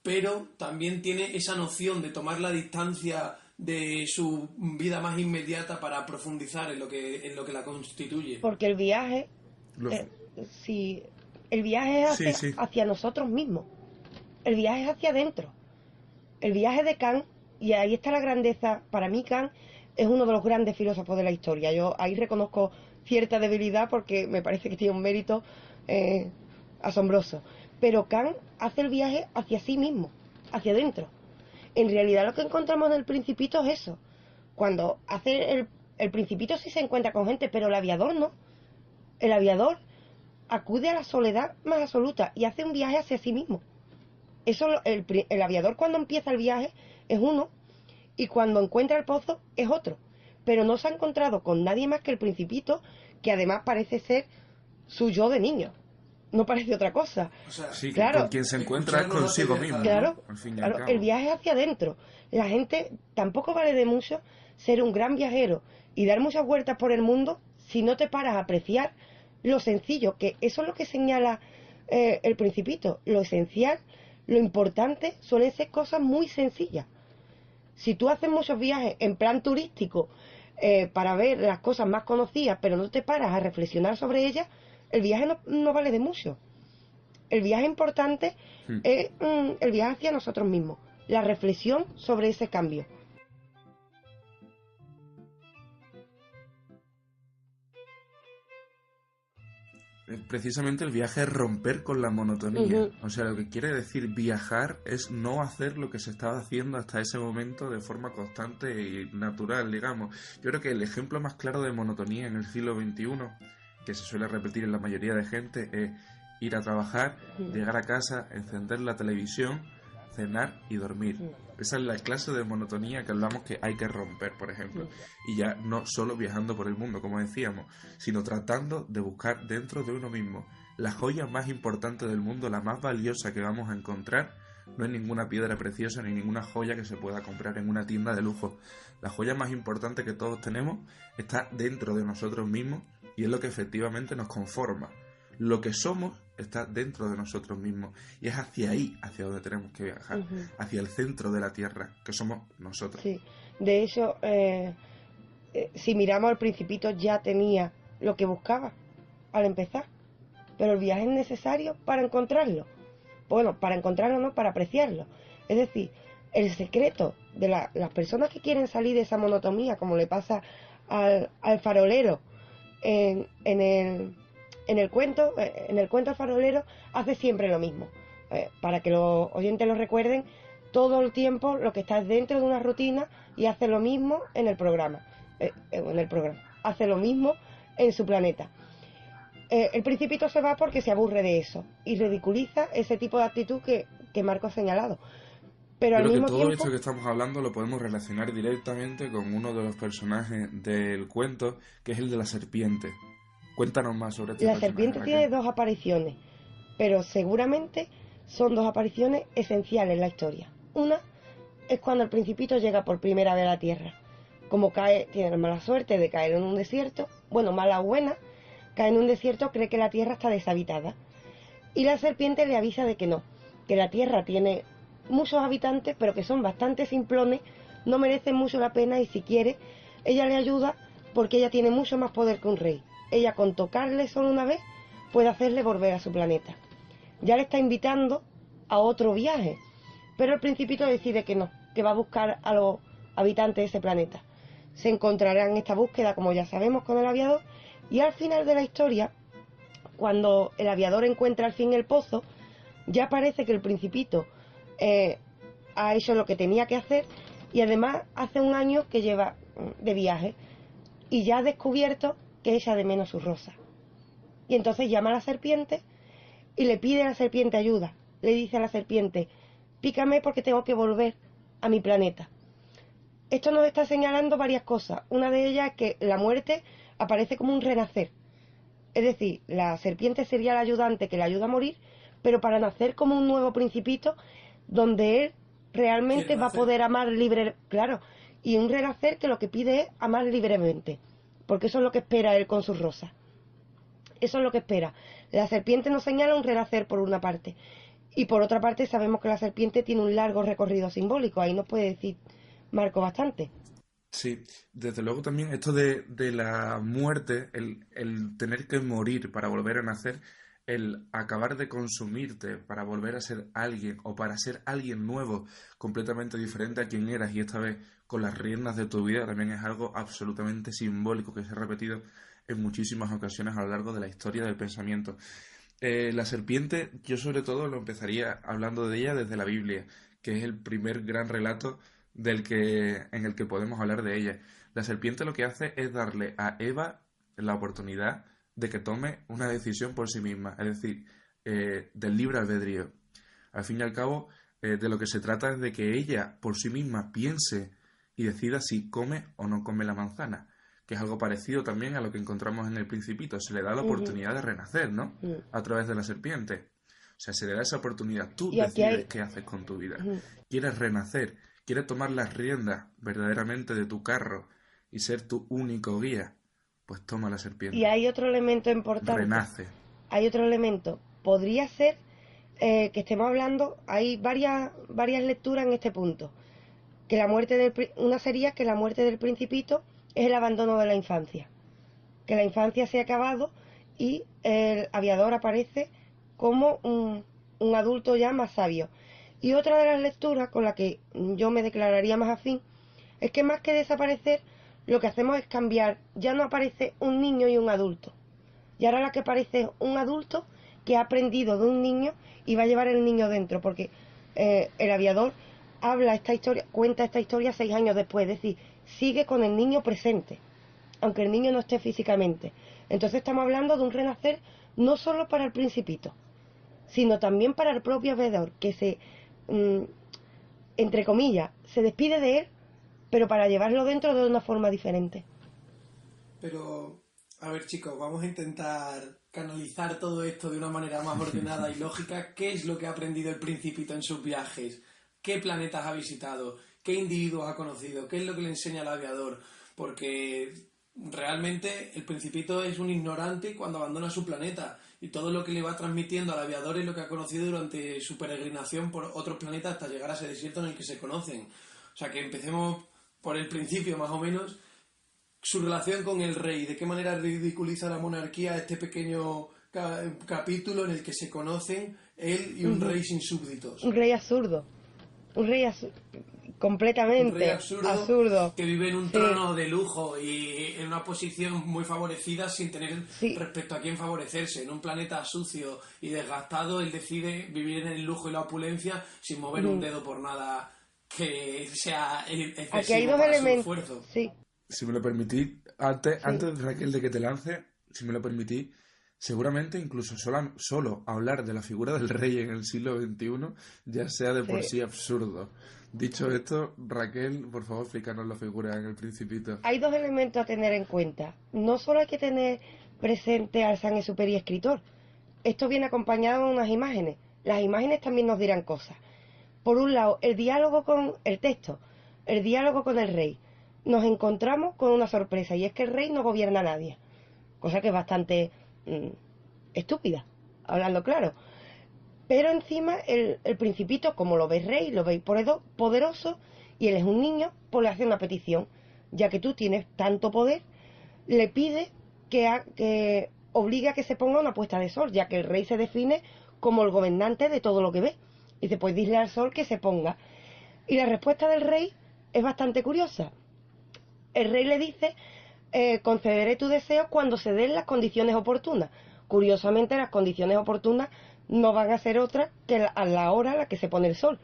pero también tiene esa noción de tomar la distancia de su vida más inmediata para profundizar en lo que la constituye. Porque el viaje, Los- si el viaje es Sí, sí. hacia nosotros mismos, el viaje es hacia adentro. El viaje de Kant, y ahí está la grandeza, para mí Kant es uno de los grandes filósofos de la historia. Yo ahí reconozco cierta debilidad porque me parece que tiene un mérito asombroso. Pero Kant hace el viaje hacia sí mismo, hacia adentro. En realidad lo que encontramos en El Principito es eso. Cuando hace el Principito sí se encuentra con gente, pero el aviador no. El aviador acude a la soledad más absoluta y hace un viaje hacia sí mismo. Eso, el aviador cuando empieza el viaje es uno y cuando encuentra el pozo es otro. Pero no se ha encontrado con nadie más que el Principito, que además parece ser su yo de niño. No parece otra cosa. O sea, Sí, Claro. con quien se encuentra es Escucharnos consigo hace mismo, viajar, ¿no? Claro, Al fin y al claro, cabo. el viaje es hacia adentro. La gente tampoco vale de mucho ser un gran viajero y dar muchas vueltas por el mundo si no te paras a apreciar lo sencillo, que eso es lo que señala el Principito. Lo esencial, lo importante suelen ser cosas muy sencillas. Si tú haces muchos viajes en plan turístico para ver las cosas más conocidas, pero no te paras a reflexionar sobre ellas, el viaje no vale de mucho. El viaje importante es el viaje hacia nosotros mismos, la reflexión sobre ese cambio. precisamente el viaje es romper con la monotonía. Ujú. O sea, lo que quiere decir viajar es no hacer lo que se estaba haciendo hasta ese momento de forma constante y natural, digamos. Yo creo que el ejemplo más claro de monotonía en el siglo XXI, que se suele repetir en la mayoría de gente, es ir a trabajar, llegar a casa, encender la televisión, cenar y dormir. Esa es la clase de monotonía que hablamos que hay que romper, por ejemplo. Y ya no solo viajando por el mundo, como decíamos, sino tratando de buscar dentro de uno mismo la joya más importante del mundo, la más valiosa que vamos a encontrar. No es ninguna piedra preciosa ni ninguna joya que se pueda comprar en una tienda de lujo. La joya más importante que todos tenemos está dentro de nosotros mismos y es lo que efectivamente nos conforma. Lo que somos está dentro de nosotros mismos y es hacia ahí, hacia donde tenemos que viajar, hacia el centro de la Tierra, que somos nosotros. Sí, de hecho, si miramos al Principito ya tenía lo que buscaba al empezar, pero el viaje es necesario para encontrarlo. Bueno, para encontrarlo no, para apreciarlo. Es decir, el secreto de las personas que quieren salir de esa monotonía, como le pasa al farolero en el cuento El farolero hace siempre lo mismo. Para que los oyentes lo recuerden, todo el tiempo lo que está es dentro de una rutina y hace lo mismo en el programa. Hace lo mismo en su planeta. El Principito se va porque se aburre de eso y ridiculiza ese tipo de actitud que Marco ha señalado. Pero al Creo que mismo todo tiempo, esto que estamos hablando lo podemos relacionar directamente con uno de los personajes del cuento, que es el de la serpiente. Cuéntanos más sobre este la personaje, serpiente Raquel. tiene dos apariciones, pero seguramente son dos apariciones esenciales en la historia. Una es cuando el Principito llega por primera vez a la Tierra. Como tiene la mala suerte de caer en un desierto, bueno, mala o buena, cae en un desierto, cree que la Tierra está deshabitada. Y la serpiente le avisa de que no, que la Tierra tiene muchos habitantes, pero que son bastante simplones, no merecen mucho la pena y si quiere, ella le ayuda porque ella tiene mucho más poder que un rey. Ella con tocarle solo una vez puede hacerle volver a su planeta. Ya le está invitando a otro viaje, pero el Principito decide que no, que va a buscar a los habitantes de ese planeta. Se encontrará en esta búsqueda, como ya sabemos, con el aviador y al final de la historia, cuando el aviador encuentra al fin el pozo, ya parece que el Principito ha hecho lo que tenía que hacer y además hace un año que lleva de viaje y ya ha descubierto que echa de menos su rosa. Y entonces llama a la serpiente y le pide a la serpiente ayuda. Le dice a la serpiente, pícame porque tengo que volver a mi planeta. Esto nos está señalando varias cosas. Una de ellas es que la muerte aparece como un renacer. Es decir, la serpiente sería la ayudante que le ayuda a morir, pero para nacer como un nuevo Principito donde él realmente va a poder amar libre, claro, y un renacer que lo que pide es amar libremente, porque eso es lo que espera él con sus rosas. Eso es lo que espera. La serpiente nos señala un renacer por una parte, y por otra parte sabemos que la serpiente tiene un largo recorrido simbólico, ahí nos puede decir Marco bastante. Sí, desde luego también esto de la muerte, el tener que morir para volver a nacer, el acabar de consumirte para volver a ser alguien o para ser alguien nuevo, completamente diferente a quien eras y esta vez con las riendas de tu vida, también es algo absolutamente simbólico que se ha repetido en muchísimas ocasiones a lo largo de la historia del pensamiento. La serpiente, yo sobre todo lo empezaría hablando de ella desde la Biblia, que es el primer gran relato en el que podemos hablar de ella. La serpiente lo que hace es darle a Eva la oportunidad de que tome una decisión por sí misma, es decir, del libre albedrío. Al fin y al cabo, de lo que se trata es de que ella por sí misma piense y decida si come o no come la manzana, que es algo parecido también a lo que encontramos en el Principito. Se le da la oportunidad de renacer, ¿no? A través de la serpiente. O sea, se le da esa oportunidad. Tú decides qué haces con tu vida. Quieres renacer, quieres tomar las riendas verdaderamente de tu carro y ser tu único guía. Pues toma la serpiente. Y hay otro elemento importante. Renace. Hay otro elemento. Podría ser que estemos hablando, hay varias lecturas en este punto. Que la muerte una sería que la muerte del Principito es el abandono de la infancia. Que la infancia se ha acabado y el aviador aparece como un adulto ya más sabio. Y otra de las lecturas con la que yo me declararía más afín es que más que desaparecer, lo que hacemos es cambiar. Ya no aparece un niño y un adulto. y ahora la que parece es un adulto que ha aprendido de un niño y va a llevar el niño dentro, porque el aviador habla esta historia, cuenta esta historia 6 años después, es decir, sigue con el niño presente, aunque el niño no esté físicamente. Entonces estamos hablando de un renacer no solo para el Principito, sino también para el propio aviador, que se, entre comillas, se despide de él, pero para llevarlo dentro de una forma diferente. Pero, a ver chicos, vamos a intentar canalizar todo esto de una manera más ordenada y lógica. ¿Qué es lo que ha aprendido el Principito en sus viajes? ¿Qué planetas ha visitado? ¿Qué individuos ha conocido? ¿Qué es lo que le enseña al aviador? Porque realmente el Principito es un ignorante cuando abandona su planeta, y todo lo que le va transmitiendo al aviador es lo que ha conocido durante su peregrinación por otros planetas hasta llegar a ese desierto en el que se conocen. O sea, que empecemos por el principio más o menos. Su relación con el rey, de qué manera ridiculiza la monarquía este pequeño capítulo en el que se conocen él y un rey sin súbditos. Un rey absurdo, un rey completamente un rey absurdo que vive en un trono de lujo y en una posición muy favorecida sin tener respecto a quién favorecerse. En un planeta sucio y desgastado, él decide vivir en el lujo y la opulencia sin mover un dedo por nada que sea excesivo. Aquí hay dos para elementos. su esfuerzo. Sí. Si me lo permitís, antes Raquel, de que te lance, si me lo permitís, seguramente incluso solo hablar de la figura del rey en el siglo XXI ya sea de por sí absurdo. Dicho esto, Raquel, por favor, explícanos la figura en el Principito. Hay dos elementos a tener en cuenta. No solo hay que tener presente al Saint-Exupéry escritor. Esto viene acompañado de unas imágenes. Las imágenes también nos dirán cosas. Por un lado, el diálogo con el texto, el diálogo con el rey. Nos encontramos con una sorpresa, y es que el rey no gobierna a nadie. Cosa que es bastante estúpida, hablando claro. Pero encima el Principito, como lo veis rey, lo veis poderoso, y él es un niño, pues le hace una petición. Ya que tú tienes tanto poder, le pide que obligue a que se ponga una puesta de sol, ya que el rey se define como el gobernante de todo lo que ve. Y dice, pues dile al sol que se ponga. Y la respuesta del rey es bastante curiosa. El rey le dice, concederé tu deseo cuando se den las condiciones oportunas. Curiosamente, las condiciones oportunas no van a ser otras que a la hora a la que se pone el sol.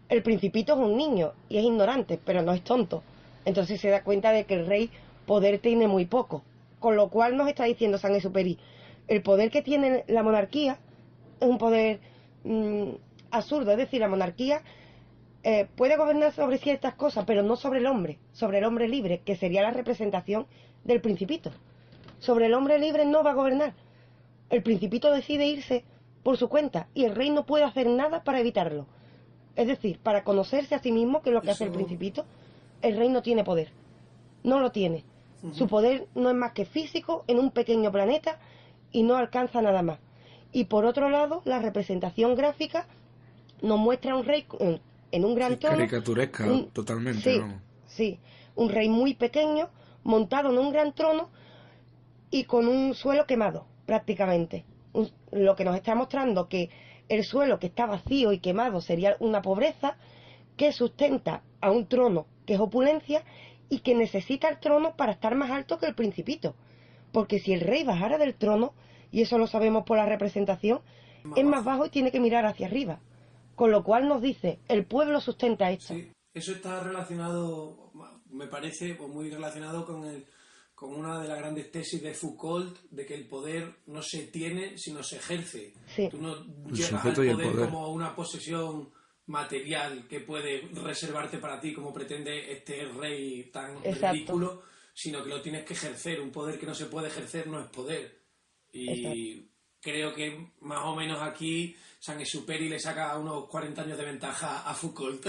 El Principito es un niño y es ignorante, pero no es tonto. Entonces se da cuenta de que el rey poder tiene muy poco. Con lo cual nos está diciendo Saint-Exupéry, el poder que tiene la monarquía es un poder absurdo. Es decir, la monarquía puede gobernar sobre ciertas cosas, pero no sobre el hombre libre, que sería la representación del Principito. Sobre el hombre libre no va a gobernar. El Principito decide irse por su cuenta y el rey no puede hacer nada para evitarlo. Es decir, para conocerse a sí mismo, que es lo que hace el Principito, el rey no tiene poder. No lo tiene. Su poder no es más que físico en un pequeño planeta y no alcanza nada más. Y por otro lado, la representación gráfica nos muestra a un rey en un gran trono. Caricaturesca, totalmente. Sí, ¿no? sí. Un rey muy pequeño, montado en un gran trono y con un suelo quemado, prácticamente. Lo que nos está mostrando que el suelo que está vacío y quemado sería una pobreza que sustenta a un trono que es opulencia y que necesita el trono para estar más alto que el Principito. Porque si el rey bajara del trono, y eso lo sabemos por la representación, es más bajo y tiene que mirar hacia arriba. Con lo cual nos dice, el pueblo sustenta esto. Sí, eso está relacionado, me parece, muy relacionado con una de las grandes tesis de Foucault, de que el poder no se tiene, sino se ejerce. Sí. Tú no llegas al poder como una posesión material que puede reservarte para ti, como pretende este rey tan ridículo, sino que lo tienes que ejercer. Un poder que no se puede ejercer no es poder. Y creo que más o menos aquí Saint-Exupéry le saca unos 40 años de ventaja a Foucault.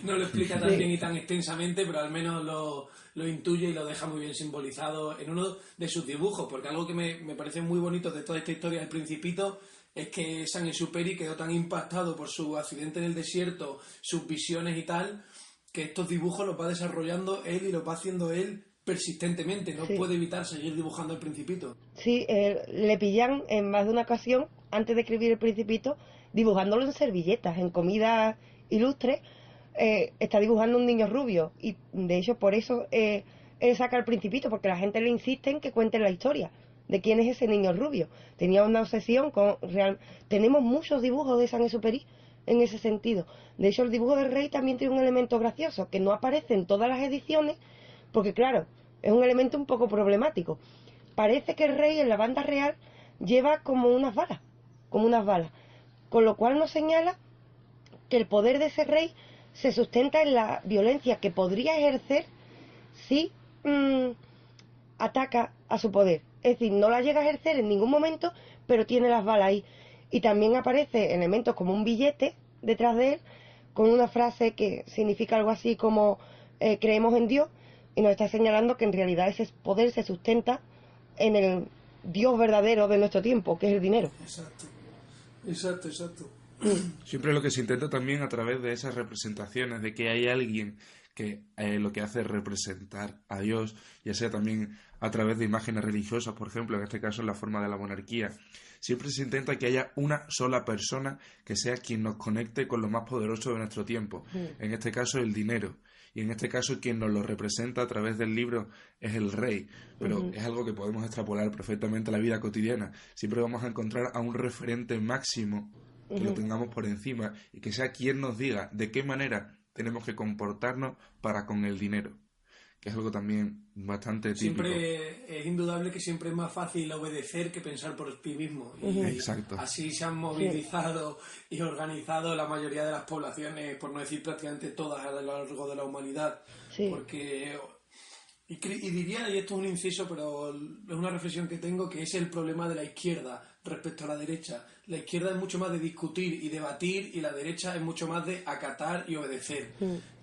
No lo explica tan bien y tan extensamente, pero al menos lo intuye y lo deja muy bien simbolizado en uno de sus dibujos, porque algo que me parece muy bonito de toda esta historia del Principito es que Saint-Exupéry quedó tan impactado por su accidente en el desierto, sus visiones y tal, que estos dibujos los va desarrollando él y los va haciendo él persistentemente. No puede evitar seguir dibujando el Principito. Sí, le pillan en más de una ocasión, antes de escribir el Principito, dibujándolo en servilletas, en comida ilustre. Está dibujando un niño rubio y de hecho por eso él saca el Principito, porque la gente le insiste en que cuenten la historia. de quién es ese niño rubio. Tenía una obsesión con tenemos muchos dibujos de Saint-Exupéry en ese sentido. De hecho, el dibujo del rey también tiene un elemento gracioso que no aparece en todas las ediciones, porque claro, es un elemento un poco problemático. Parece que el rey en la banda real lleva como unas balas, con lo cual nos señala que el poder de ese rey se sustenta en la violencia que podría ejercer si ataca a su poder. Es decir, no la llega a ejercer en ningún momento, pero tiene las balas ahí. Y también aparece elementos como un billete detrás de él, con una frase que significa algo así como creemos en Dios, y nos está señalando que en realidad ese poder se sustenta en el Dios verdadero de nuestro tiempo, que es el dinero. Exacto. Siempre lo que se intenta también a través de esas representaciones, de que hay alguien que lo que hace es representar a Dios, ya sea también a través de imágenes religiosas, por ejemplo, en este caso en la forma de la monarquía. Siempre se intenta que haya una sola persona que sea quien nos conecte con lo más poderoso de nuestro tiempo, en este caso el dinero. Y en este caso quien nos lo representa a través del libro es el rey, pero es algo que podemos extrapolar perfectamente a la vida cotidiana. Siempre vamos a encontrar a un referente máximo que lo tengamos por encima y que sea quien nos diga de qué manera tenemos que comportarnos para con el dinero, que es algo también bastante típico. Siempre es indudable que siempre es más fácil obedecer que pensar por ti mismo. Y Exacto. así se han movilizado y organizado la mayoría de las poblaciones, por no decir prácticamente todas a lo largo de la humanidad. Sí. Porque... Y diría, y esto es un inciso, pero es una reflexión que tengo, que es el problema de la izquierda respecto a la derecha. La izquierda es mucho más de discutir y debatir, y la derecha es mucho más de acatar y obedecer.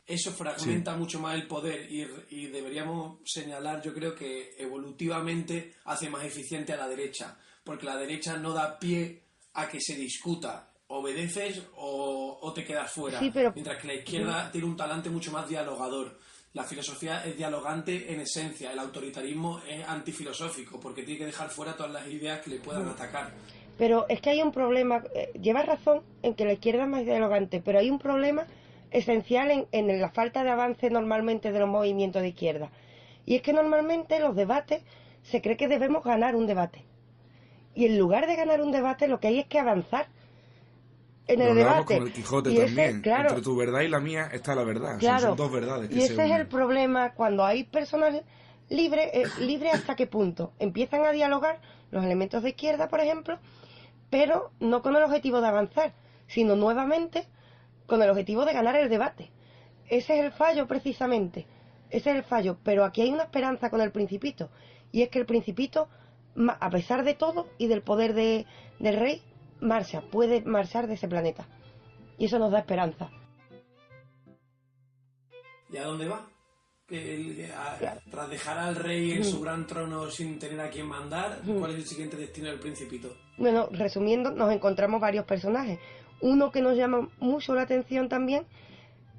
Eso fragmenta mucho más el poder, y deberíamos señalar, yo creo, que evolutivamente hace más eficiente a la derecha, porque la derecha no da pie a que se discuta. Obedeces o te quedas fuera. Sí, pero... Mientras que la izquierda tiene un talante mucho más dialogador. La filosofía es dialogante en esencia, el autoritarismo es antifilosófico, porque tiene que dejar fuera todas las ideas que le puedan atacar. Pero es que hay un problema, llevas razón en que la izquierda es más dialogante, pero hay un problema esencial en la falta de avance normalmente de los movimientos de izquierda. Y es que normalmente los debates se cree que debemos ganar un debate. Y en lugar de ganar un debate lo que hay es que avanzar en el debate. Con el Quijote y también. ese, claro, entre tu verdad y la mía está la verdad. claro, O sea, son dos verdades que y ese se es unen. el problema cuando hay personas libres. ¿Libre hasta qué punto? Empiezan a dialogar los elementos de izquierda, por ejemplo, pero no con el objetivo de avanzar, sino nuevamente con el objetivo de ganar el debate. Ese es el fallo, precisamente. Ese es el fallo. Pero aquí hay una esperanza con el Principito, y es que el Principito, a pesar de todo y del poder del rey, puede marchar de ese planeta. Y eso nos da esperanza. ¿Y a dónde va? Tras dejar al rey en su gran trono sin tener a quien mandar, ¿cuál es el siguiente destino del Principito? Bueno, resumiendo, nos encontramos varios personajes. Uno que nos llama mucho la atención también,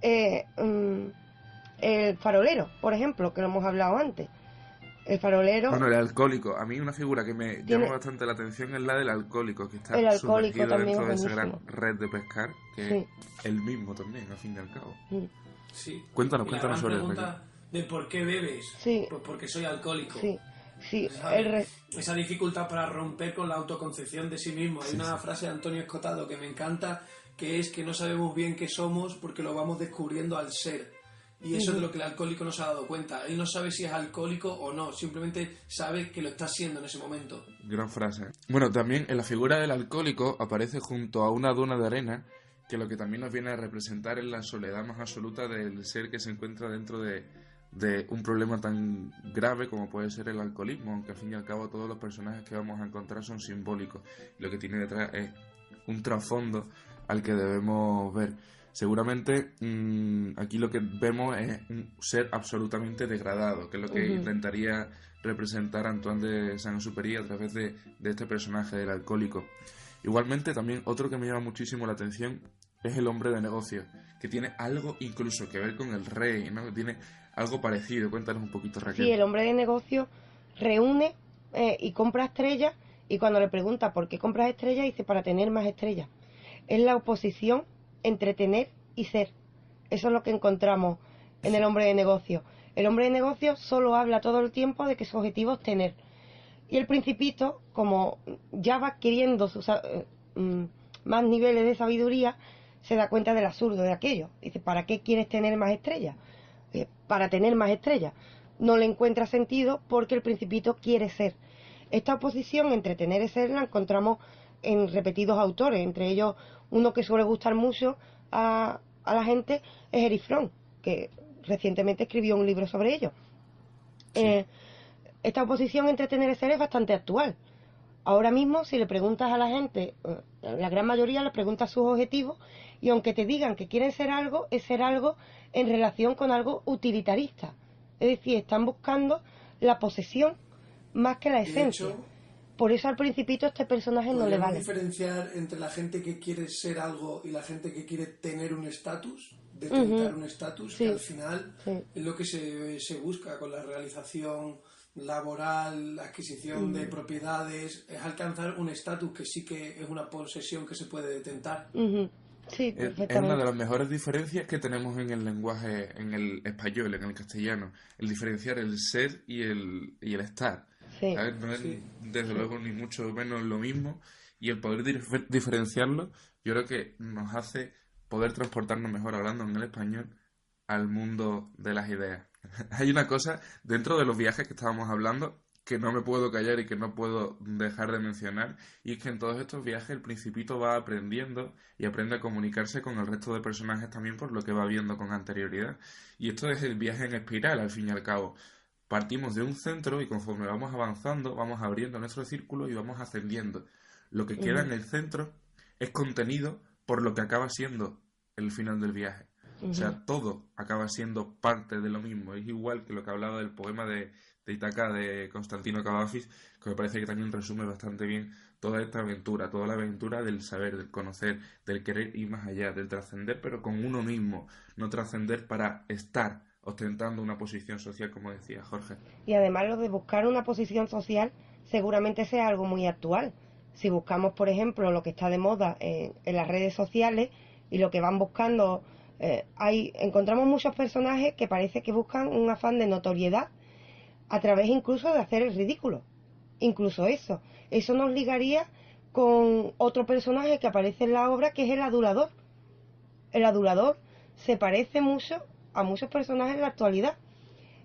el farolero, por ejemplo, que lo hemos hablado antes. El farolero... Bueno, el alcohólico. A mí una figura que me llama bastante la atención es la del alcohólico, que está el alcohólico sumergido también dentro de es esa gran buenísimo. red de pescar, que es el mismo también, al fin y al cabo. Sí. Cuéntanos Y la gran sobre el pregunta de ¿por qué bebes? Sí. Pues porque soy alcohólico. Sí, Esa dificultad para romper con la autoconcepción de sí mismo. Hay una frase de Antonio Escotado que me encanta, que es que no sabemos bien qué somos porque lo vamos descubriendo al ser. Y eso es de lo que el alcohólico no se ha dado cuenta. Él no sabe si es alcohólico o no, simplemente sabe que lo está siendo en ese momento. Gran frase. Bueno, también en la figura del alcohólico aparece junto a una duna de arena, que lo que también nos viene a representar es la soledad más absoluta del ser que se encuentra dentro de un problema tan grave como puede ser el alcoholismo, aunque al fin y al cabo todos los personajes que vamos a encontrar son simbólicos. Lo que tiene detrás es un trasfondo al que debemos ver. Seguramente aquí lo que vemos es un ser absolutamente degradado, que es lo que intentaría representar Antoine de Saint-Exupéry a través de este personaje del alcohólico. Igualmente también otro que me llama muchísimo la atención es el hombre de negocios, que tiene algo incluso que ver con el rey, ¿no? Que tiene algo parecido. Cuéntanos un poquito, Raquel. Sí, el hombre de negocios reúne y compra estrellas, y cuando le pregunta por qué compras estrellas, dice para tener más estrellas. Es la oposición entre tener y ser. Eso es lo que encontramos en el hombre de negocios. El hombre de negocios solo habla todo el tiempo de que su objetivo es tener. Y el Principito, como ya va adquiriendo sus más niveles de sabiduría, se da cuenta del absurdo de aquello. Dice, ¿para qué quieres tener más estrellas? Para tener más estrellas. No le encuentra sentido porque el Principito quiere ser. Esta oposición entre tener y ser la encontramos en repetidos autores, entre ellos uno que suele gustar mucho a la gente es Erich Fromm, que recientemente escribió un libro sobre ello. Sí. Esta oposición entre tener y ser es bastante actual. Ahora mismo, si le preguntas a la gente, la gran mayoría le preguntas sus objetivos, y aunque te digan que quieren ser algo, es ser algo en relación con algo utilitarista. Es decir, están buscando la posesión más que la esencia. De hecho, por eso al Principito este personaje no le vale. ¿Podríamos diferenciar entre la gente que quiere ser algo y la gente que quiere tener un estatus? Detentar un estatus, sí, que al final es lo que se busca con la realización laboral, la adquisición de propiedades, es alcanzar un estatus que sí que es una posesión que se puede detentar. Sí, es una de las mejores diferencias que tenemos en el lenguaje, en el español, en el castellano, el diferenciar el ser y el estar. Sí. No es desde luego ni mucho menos lo mismo, y el poder diferenciarlo yo creo que nos hace poder transportarnos mejor, hablando en el español, al mundo de las ideas. Hay una cosa dentro de los viajes que estábamos hablando que no me puedo callar y que no puedo dejar de mencionar, y es que en todos estos viajes el Principito va aprendiendo y aprende a comunicarse con el resto de personajes también por lo que va viendo con anterioridad. Y esto es el viaje en espiral, al fin y al cabo. Partimos de un centro y conforme vamos avanzando vamos abriendo nuestro círculo y vamos ascendiendo. Lo que queda en el centro es contenido por lo que acaba siendo el final del viaje. O sea, todo acaba siendo parte de lo mismo. Es igual que lo que hablaba del poema de Ítaca de Constantino Cavafis, que me parece que también resume bastante bien toda esta aventura, toda la aventura del saber, del conocer, del querer ir más allá, del trascender, pero con uno mismo, no trascender para estar ostentando una posición social, como decía Jorge. Y además lo de buscar una posición social seguramente sea algo muy actual. Si buscamos, por ejemplo, lo que está de moda en las redes sociales y lo que van buscando, encontramos muchos personajes que parece que buscan un afán de notoriedad a través incluso de hacer el ridículo. Incluso eso nos ligaría con otro personaje que aparece en la obra, que es el adulador. El adulador se parece mucho a muchos personajes en la actualidad,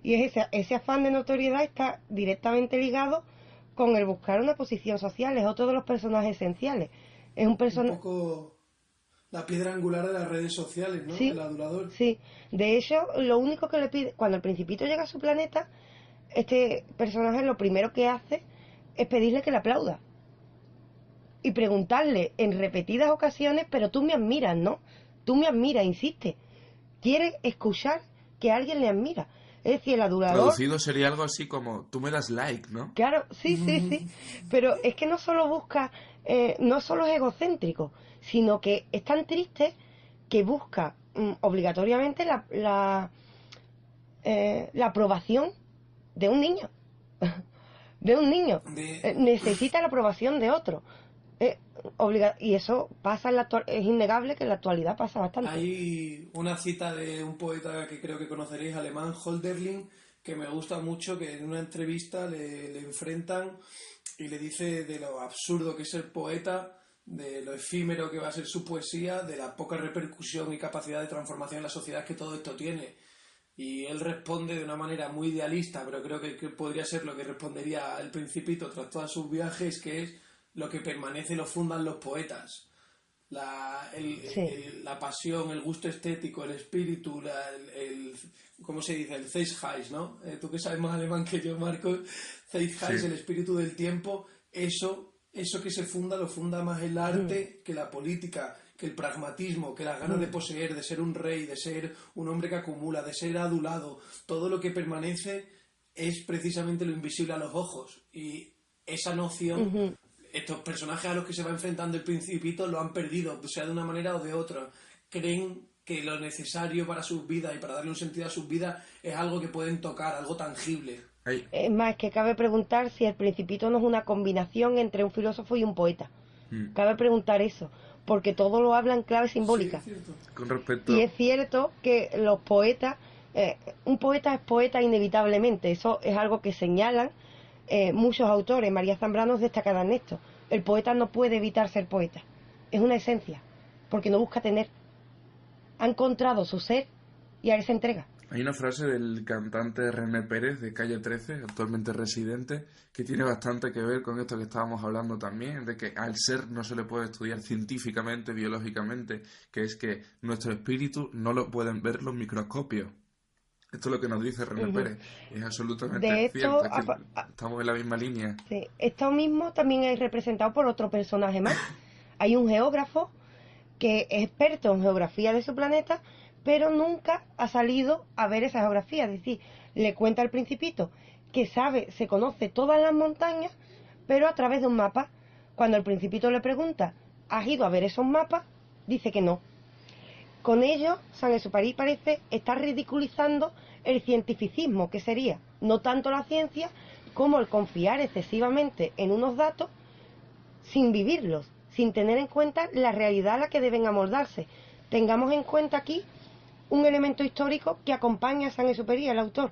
y ese afán de notoriedad está directamente ligado con el buscar una posición social. Es otro de los personajes esenciales. Es un poco la piedra angular de las redes sociales, ¿no? Sí, el adulador. Sí, de hecho, lo único que le pide, cuando el Principito llega a su planeta, este personaje lo primero que hace es pedirle que le aplauda y preguntarle en repetidas ocasiones, pero tú me admiras, ¿no? Tú me admiras, insiste. Quiere escuchar que alguien le admira. Es decir, el adulador... Traducido sería algo así como, tú me das like, ¿no? Claro, sí. Pero es que no solo busca, no solo es egocéntrico, sino que es tan triste que busca obligatoriamente la aprobación de un niño. De un niño. Necesita la aprobación de otro. Y eso pasa es innegable que en la actualidad pasa bastante. Hay una cita de un poeta que creo que conoceréis, alemán, Hölderlin, que me gusta mucho, que en una entrevista le enfrentan y le dice de lo absurdo que es ser poeta, de lo efímero que va a ser su poesía, de la poca repercusión y capacidad de transformación en la sociedad que todo esto tiene. Y él responde de una manera muy idealista, pero creo que podría ser lo que respondería el Principito tras todos sus viajes, que es: lo que permanece lo fundan los poetas. La pasión, el gusto estético, el espíritu, ¿cómo se dice? El Zeitgeist, ¿no? Tú que sabes más alemán que yo, Marcos. Zeitgeist, el espíritu del tiempo. Eso que se funda, lo funda más el arte que la política, que el pragmatismo, que las ganas de poseer, de ser un rey, de ser un hombre que acumula, de ser adulado. Todo lo que permanece es precisamente lo invisible a los ojos. Y esa noción... Estos personajes a los que se va enfrentando el Principito lo han perdido, sea de una manera o de otra. Creen que lo necesario para sus vidas y para darle un sentido a sus vidas es algo que pueden tocar, algo tangible. Es más, que cabe preguntar si el Principito no es una combinación entre un filósofo y un poeta. Cabe preguntar eso, porque todo lo habla en clave simbólica. Sí, es cierto. Con respecto... Y es cierto que los poetas, un poeta es poeta inevitablemente, eso es algo que señalan muchos autores, María Zambrano es destacada en esto. El poeta no puede evitar ser poeta, es una esencia, porque no busca tener. Ha encontrado su ser y a él se entrega. Hay una frase del cantante René Pérez de Calle 13, actualmente residente, que tiene bastante que ver con esto que estábamos hablando también, de que al ser no se le puede estudiar científicamente, biológicamente, que es que nuestro espíritu no lo pueden ver los microscopios. Esto es lo que nos dice René Pérez. Es absolutamente De cierto, hecho, es que estamos en la misma línea. Sí, esto mismo también es representado por otro personaje más. Hay un geógrafo que es experto en geografía de su planeta, pero nunca ha salido a ver esa geografía. Es decir, le cuenta al Principito que se conoce todas las montañas, pero a través de un mapa. Cuando el Principito le pregunta, ¿has ido a ver esos mapas?, dice que no. Con ello, Saint-Exupéry parece estar ridiculizando el cientificismo, que sería no tanto la ciencia como el confiar excesivamente en unos datos sin vivirlos, sin tener en cuenta la realidad a la que deben amoldarse. Tengamos en cuenta aquí un elemento histórico que acompaña a Saint-Exupéry, el autor.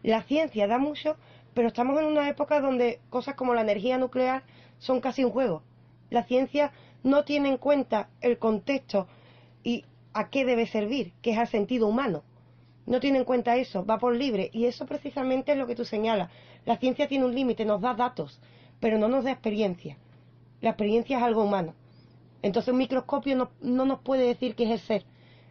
La ciencia da mucho, pero estamos en una época donde cosas como la energía nuclear son casi un juego. La ciencia no tiene en cuenta el contexto y a qué debe servir, que es al sentido humano. No tiene en cuenta eso, va por libre, y eso precisamente es lo que tú señalas. La ciencia tiene un límite, nos da datos, pero no nos da experiencia. La experiencia es algo humano. Entonces un microscopio no nos puede decir qué es el ser.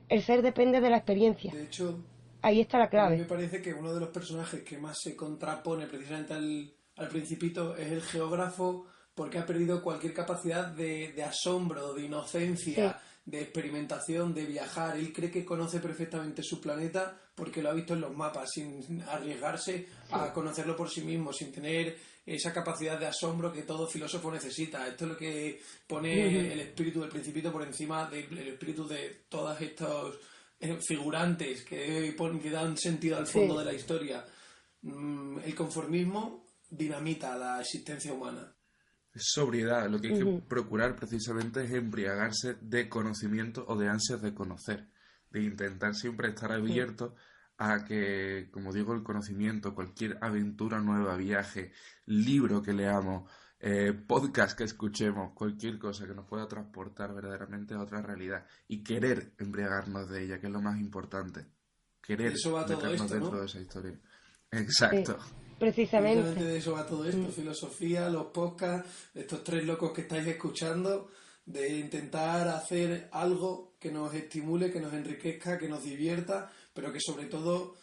El ser depende de la experiencia. De hecho, ahí está la clave. A mí me parece que uno de los personajes que más se contrapone precisamente al Principito es el geógrafo, porque ha perdido cualquier capacidad de asombro, de inocencia, Sí, de experimentación, de viajar. Él cree que conoce perfectamente su planeta porque lo ha visto en los mapas, sin arriesgarse a conocerlo por sí mismo, sin tener esa capacidad de asombro que todo filósofo necesita. Esto es lo que pone el espíritu del Principito por encima del espíritu de todos estos figurantes que dan sentido al fondo de la historia. El conformismo dinamita la existencia humana. Es sobriedad. Lo que hay que procurar precisamente es embriagarse de conocimiento o de ansias de conocer, de intentar siempre estar abierto a que, como digo, el conocimiento, cualquier aventura nueva, viaje, libro que leamos, podcast que escuchemos, cualquier cosa que nos pueda transportar verdaderamente a otra realidad y querer embriagarnos de ella, que es lo más importante. Querer Eso va todo meternos esto, dentro ¿no? de esa historia. Exacto. sí, precisamente. De eso va todo esto, filosofía, los podcasts, estos tres locos que estáis escuchando, de intentar hacer algo que nos estimule, que nos enriquezca, que nos divierta, pero que sobre todo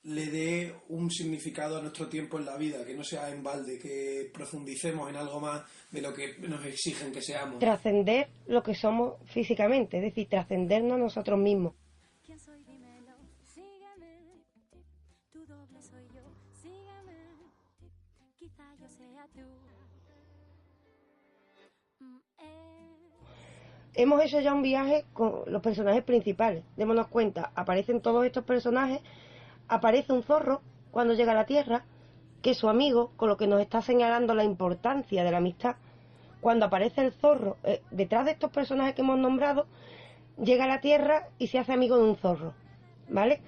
le dé un significado a nuestro tiempo en la vida, que no sea en balde, que profundicemos en algo más de lo que nos exigen que seamos. Trascender lo que somos físicamente, es decir, trascendernos a nosotros mismos. ¿Quién soy? Dímelo, sígueme. Tu doble soy yo, sígueme. Quizá yo sea tú. Hemos hecho ya un viaje con los personajes principales. Démonos cuenta, aparecen todos estos personajes, aparece un zorro cuando llega a la Tierra, que es su amigo, con lo que nos está señalando la importancia de la amistad. Cuando aparece el zorro, detrás de estos personajes que hemos nombrado, llega a la Tierra y se hace amigo de un zorro, ¿vale?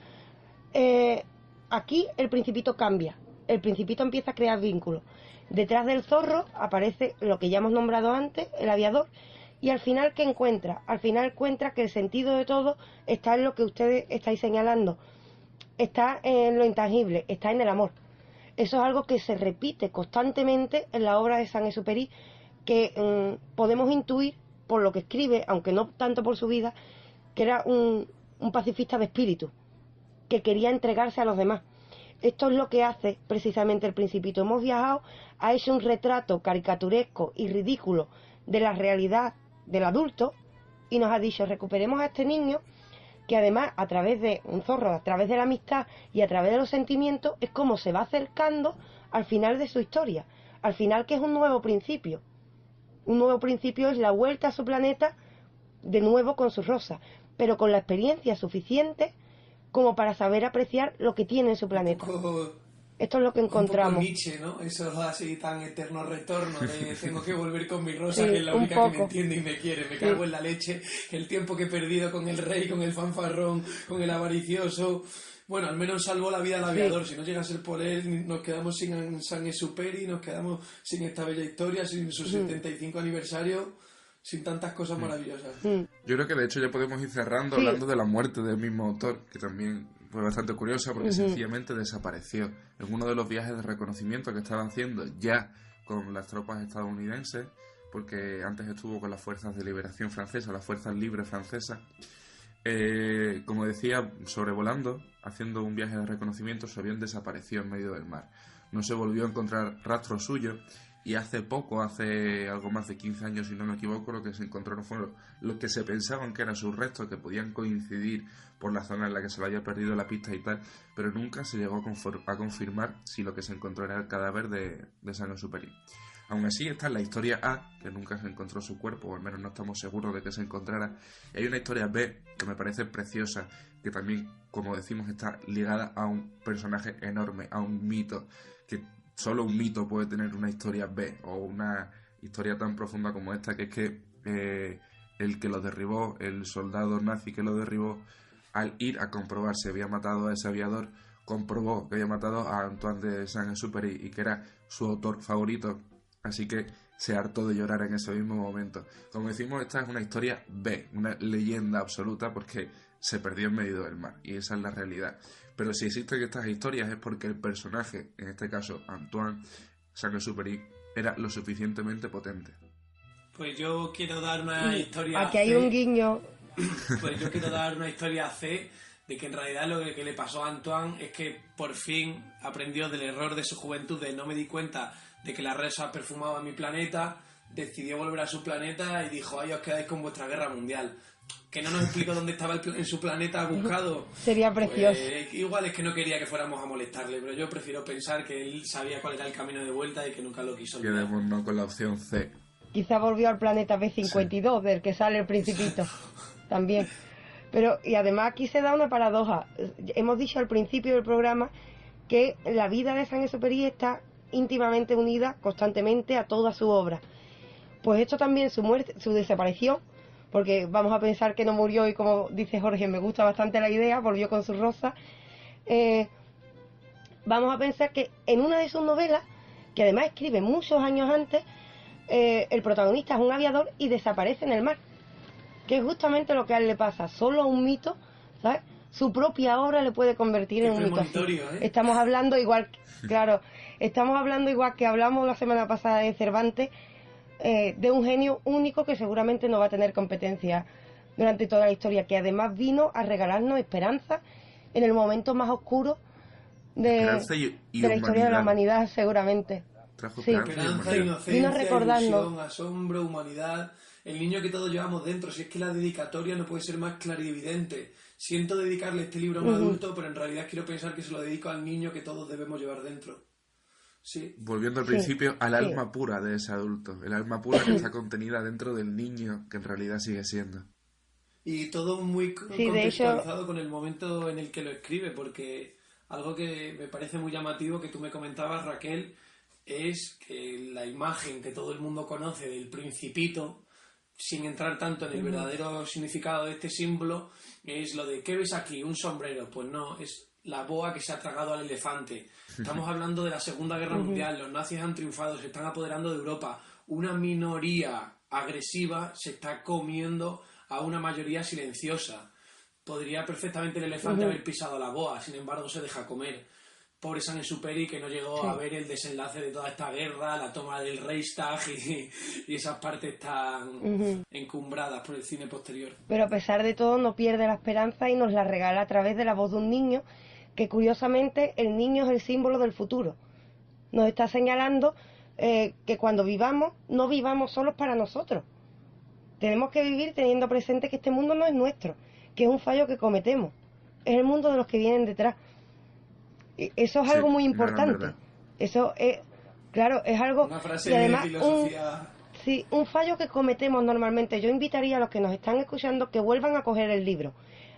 Aquí el Principito cambia, el Principito empieza a crear vínculos. Detrás del zorro aparece lo que ya hemos nombrado antes, el aviador, y al final, ¿qué encuentra? Al final encuentra que el sentido de todo está en lo que ustedes estáis señalando, está en lo intangible, está en el amor. Eso es algo que se repite constantemente en la obra de Saint-Exupéry, que podemos intuir por lo que escribe, aunque no tanto por su vida, que era un pacifista de espíritu, que quería entregarse a los demás. Esto es lo que hace precisamente el Principito. Hemos viajado, ha hecho un retrato caricaturesco y ridículo de la realidad del adulto y nos ha dicho, recuperemos a este niño que además a través de un zorro, a través de la amistad y a través de los sentimientos es como se va acercando al final de su historia, al final, que es un nuevo principio. Un nuevo principio es la vuelta a su planeta de nuevo con su rosa, pero con la experiencia suficiente como para saber apreciar lo que tiene en su planeta. Esto es lo que encontramos. Un poco Nietzsche, ¿no? Eso así tan eterno retorno de tengo que volver con mi rosa, Sí, que es la un única que me poco. entiende y me quiere. Me cago en la leche. El tiempo que he perdido con el rey, con el fanfarrón, con el avaricioso. Bueno, al menos salvó la vida al aviador. Si no llega a ser por él, nos quedamos sin Saint-Exupéry, nos quedamos sin esta bella historia, sin su 75 aniversario, sin tantas cosas maravillosas. Yo creo que de hecho ya podemos ir cerrando hablando de la muerte del mismo autor, que también fue bastante curiosa porque sencillamente desapareció en uno de los viajes de reconocimiento que estaba haciendo ya con las tropas estadounidenses, porque antes estuvo con las fuerzas de liberación francesas, las fuerzas libres francesas. Como decía, sobrevolando, haciendo un viaje de reconocimiento, su avión desapareció en medio del mar. No se volvió a encontrar rastro suyo y hace poco, hace algo más de 15 años si no me equivoco, lo que se encontraron fueron los que se pensaban que eran sus restos, que podían coincidir por la zona en la que se lo había perdido la pista y tal, pero nunca se llegó a confirmar si lo que se encontró era el cadáver de Saint-Exupéry. Aún así está la historia A, que nunca se encontró su cuerpo, o al menos no estamos seguros de que se encontrara. Y hay una historia B, que me parece preciosa, que también, como decimos, está ligada a un personaje enorme, a un mito, que solo un mito puede tener una historia B, o una historia tan profunda como esta, que es que el que lo derribó, el soldado nazi que lo derribó, al ir a comprobar si había matado a ese aviador, comprobó que había matado a Antoine de Saint-Exupéry y que era su autor favorito. Así que se hartó de llorar en ese mismo momento. Como decimos, esta es una historia B, una leyenda absoluta porque se perdió en medio del mar y esa es la realidad. Pero si existen estas historias es porque el personaje, en este caso Antoine Saint-Exupéry, era lo suficientemente potente. Pues yo quiero dar una historia Aquí hay un guiño. Pues yo quiero dar una historia C de que en realidad lo que le pasó a Antoine es que por fin aprendió del error de su juventud, de no me di cuenta de que la rosa perfumaba mi planeta, decidió volver a su planeta y dijo, ay, os quedáis con vuestra guerra mundial. Que no nos explicó dónde estaba en su planeta buscado. Sería precioso. Pues, igual es que no quería que fuéramos a molestarle, pero yo prefiero pensar que él sabía cuál era el camino de vuelta y que nunca lo quiso olvidar. Quedémonos con la opción C. Quizá volvió al planeta B52, del que sale el Principito. También. Pero, y además aquí se da una paradoja. Hemos dicho al principio del programa que la vida de Saint-Exupéry está íntimamente unida constantemente a toda su obra. Pues esto también, su muerte, su desaparición, porque vamos a pensar que no murió y como dice Jorge, me gusta bastante la idea, volvió con su rosa. Vamos a pensar que en una de sus novelas, que además escribe muchos años antes, el protagonista es un aviador y desaparece en el mar, que es justamente lo que a él le pasa, solo a un mito, ¿sabes? Su propia obra le puede convertir en un mito así. Estamos hablando igual, claro, estamos hablando igual que hablamos la semana pasada de Cervantes, de un genio único que seguramente no va a tener competencia durante toda la historia, que además vino a regalarnos esperanza en el momento más oscuro de la historia de la humanidad, seguramente. Sí. Esperanza, inocencia, ilusión, asombro, humanidad, el niño que todos llevamos dentro. Si es que la dedicatoria no puede ser más clara y evidente. Siento dedicarle este libro a un adulto, pero en realidad quiero pensar que se lo dedico al niño que todos debemos llevar dentro. Sí. Volviendo al principio, al alma pura de ese adulto, el alma pura que está contenida dentro del niño que en realidad sigue siendo. Y todo muy contextualizado con el momento en el que lo escribe, porque algo que me parece muy llamativo que tú me comentabas, Raquel, es que la imagen que todo el mundo conoce del Principito, sin entrar tanto en el verdadero significado de este símbolo, es lo de ¿qué ves aquí? ¿Un sombrero? Pues no, es la boa que se ha tragado al elefante. Estamos hablando de la Segunda Guerra Mundial, los nazis han triunfado, se están apoderando de Europa, una minoría agresiva se está comiendo a una mayoría silenciosa. Podría perfectamente el elefante haber pisado la boa, sin embargo se deja comer. Pobre Saint-Exupéry que no llegó a ver el desenlace de toda esta guerra, la toma del Reichstag y esas partes tan encumbradas por el cine posterior. Pero a pesar de todo no pierde la esperanza y nos la regala a través de la voz de un niño, que curiosamente el niño es el símbolo del futuro. Nos está señalando que cuando vivamos, no vivamos solos para nosotros. Tenemos que vivir teniendo presente que este mundo no es nuestro, que es un fallo que cometemos. Es el mundo de los que vienen detrás. Eso es algo muy importante. Eso es, claro, es algo... Una frase y además, de filosofía... un fallo que cometemos normalmente. Yo invitaría a los que nos están escuchando que vuelvan a coger el libro,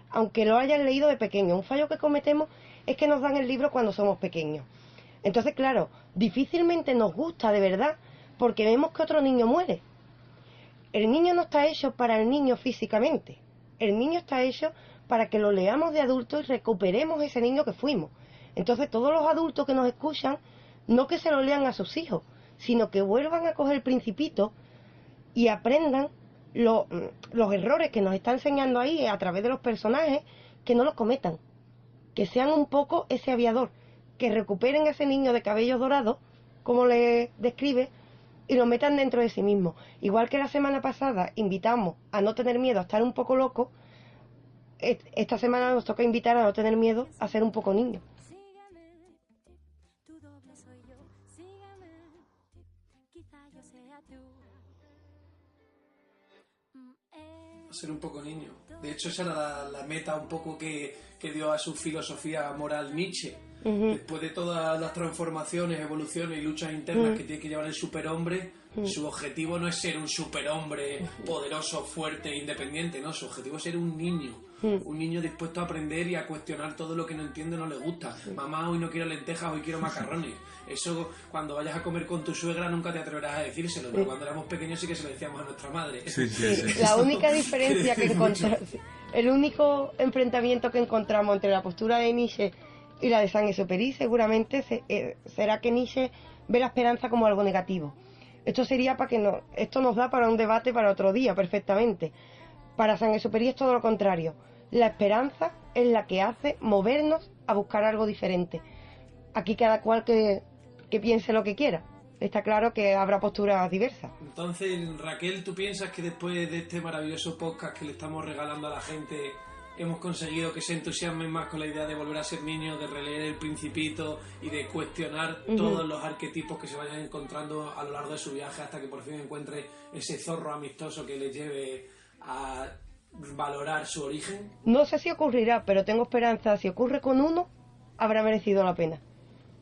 aunque lo hayan leído de pequeño. Un fallo que cometemos es que nos dan el libro cuando somos pequeños. Entonces, claro, difícilmente nos gusta de verdad, porque vemos que otro niño muere. El niño no está hecho para el niño físicamente. El niño está hecho para que lo leamos de adultos y recuperemos ese niño que fuimos. Entonces todos los adultos que nos escuchan, no que se lo lean a sus hijos, sino que vuelvan a coger el Principito y aprendan los errores que nos está enseñando ahí a través de los personajes, que no los cometan, que sean un poco ese aviador, que recuperen a ese niño de cabellos dorados, como le describe, y lo metan dentro de sí mismo. Igual que la semana pasada invitamos a no tener miedo a estar un poco loco, esta semana nos toca invitar a no tener miedo a ser un poco niño. Sígueme, tu doble soy yo. Sígueme, quizá yo sea tú. Ser un poco niño. De hecho, esa era la meta un poco que dio a su filosofía moral Nietzsche. Después de todas las transformaciones, evoluciones y luchas internas que tiene que llevar el superhombre, su objetivo no es ser un superhombre poderoso, fuerte e independiente, no, su objetivo es ser un niño. Un niño dispuesto a aprender y a cuestionar todo lo que no entiende o no le gusta. Mamá, hoy no quiero lentejas, hoy quiero macarrones. Eso, cuando vayas a comer con tu suegra, nunca te atreverás a decírselo, pero cuando éramos pequeños sí que se lo decíamos a nuestra madre. La única diferencia que encontramos, el único enfrentamiento que encontramos entre la postura de Nietzsche y la de Saint-Exupéry seguramente será que Nietzsche ve la esperanza como algo negativo. Esto sería esto nos da para un debate para otro día perfectamente. Para Saint-Exupéry es todo lo contrario. La esperanza es la que hace movernos a buscar algo diferente. Aquí cada cual que piense lo que quiera. Está claro que habrá posturas diversas. Entonces, Raquel, ¿tú piensas que después de este maravilloso podcast que le estamos regalando a la gente, hemos conseguido que se entusiasmen más con la idea de volver a ser niños, de releer El Principito y de cuestionar todos los arquetipos que se vayan encontrando a lo largo de su viaje hasta que por fin encuentre ese zorro amistoso que les lleve a valorar su origen? No sé si ocurrirá, pero tengo esperanza. Si ocurre con uno, habrá merecido la pena.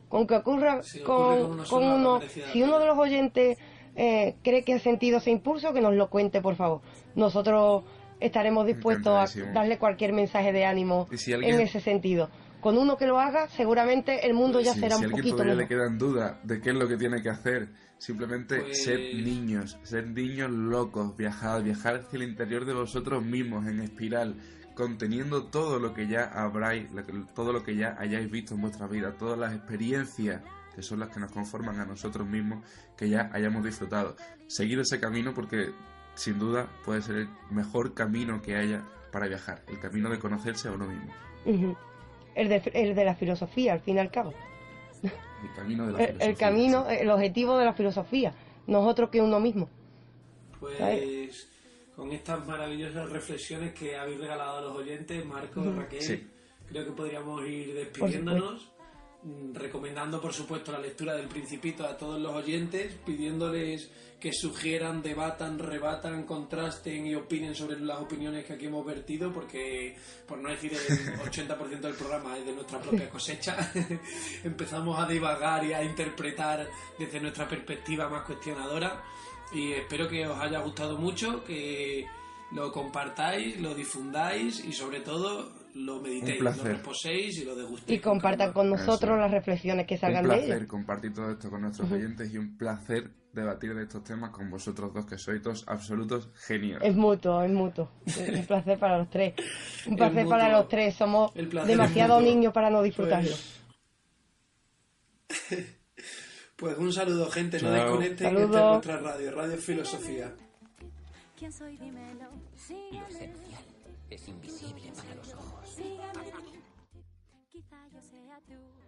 Con que ocurra si con uno, si uno de los oyentes cree que ha sentido ese impulso, que nos lo cuente, por favor. Nosotros estaremos dispuestos a darle cualquier mensaje de ánimo en ese sentido. Con uno que lo haga, seguramente el mundo ya será un poquito Si a alguien todavía mejor. le quedan dudas de qué es lo que tiene que hacer, simplemente ser niños locos, viajar hacia el interior de vosotros mismos en espiral, conteniendo todo lo que ya todo lo que ya hayáis visto en vuestra vida, todas las experiencias que son las que nos conforman a nosotros mismos, que ya hayamos disfrutado. Seguir ese camino porque sin duda puede ser el mejor camino que haya para viajar, el camino de conocerse a uno mismo. El de la filosofía, al fin y al cabo. El camino de la filosofía. El camino, el objetivo de la filosofía, no es otro que uno mismo. Pues ¿sabes? Con estas maravillosas reflexiones que habéis regalado a los oyentes, Marco, Raquel, creo que podríamos ir despidiéndonos, recomendando por supuesto la lectura del Principito a todos los oyentes, pidiéndoles que sugieran, debatan, rebatan, contrasten y opinen sobre las opiniones que aquí hemos vertido, porque por no decir el 80% del programa es de nuestra propia cosecha. Empezamos a divagar y a interpretar desde nuestra perspectiva más cuestionadora, y espero que os haya gustado mucho, que lo compartáis, lo difundáis y sobre todo lo meditéis, lo reposéis y lo degustéis. Y compartan con nosotros las reflexiones que salgan de ellos. Un placer compartir todo esto con nuestros oyentes y un placer debatir de estos temas con vosotros dos, que sois dos absolutos genios. Es mutuo, es mutuo. Un placer para los tres. Un placer para los tres. Somos demasiado niños para no disfrutarlo. Pues un saludo, gente. No desconecten, que esta es nuestra radio, Radio Filosofía. ¿Quién soy? Dímelo. Lo esencial es invisible para los ojos. Sígueme. Quizá yo sea tú.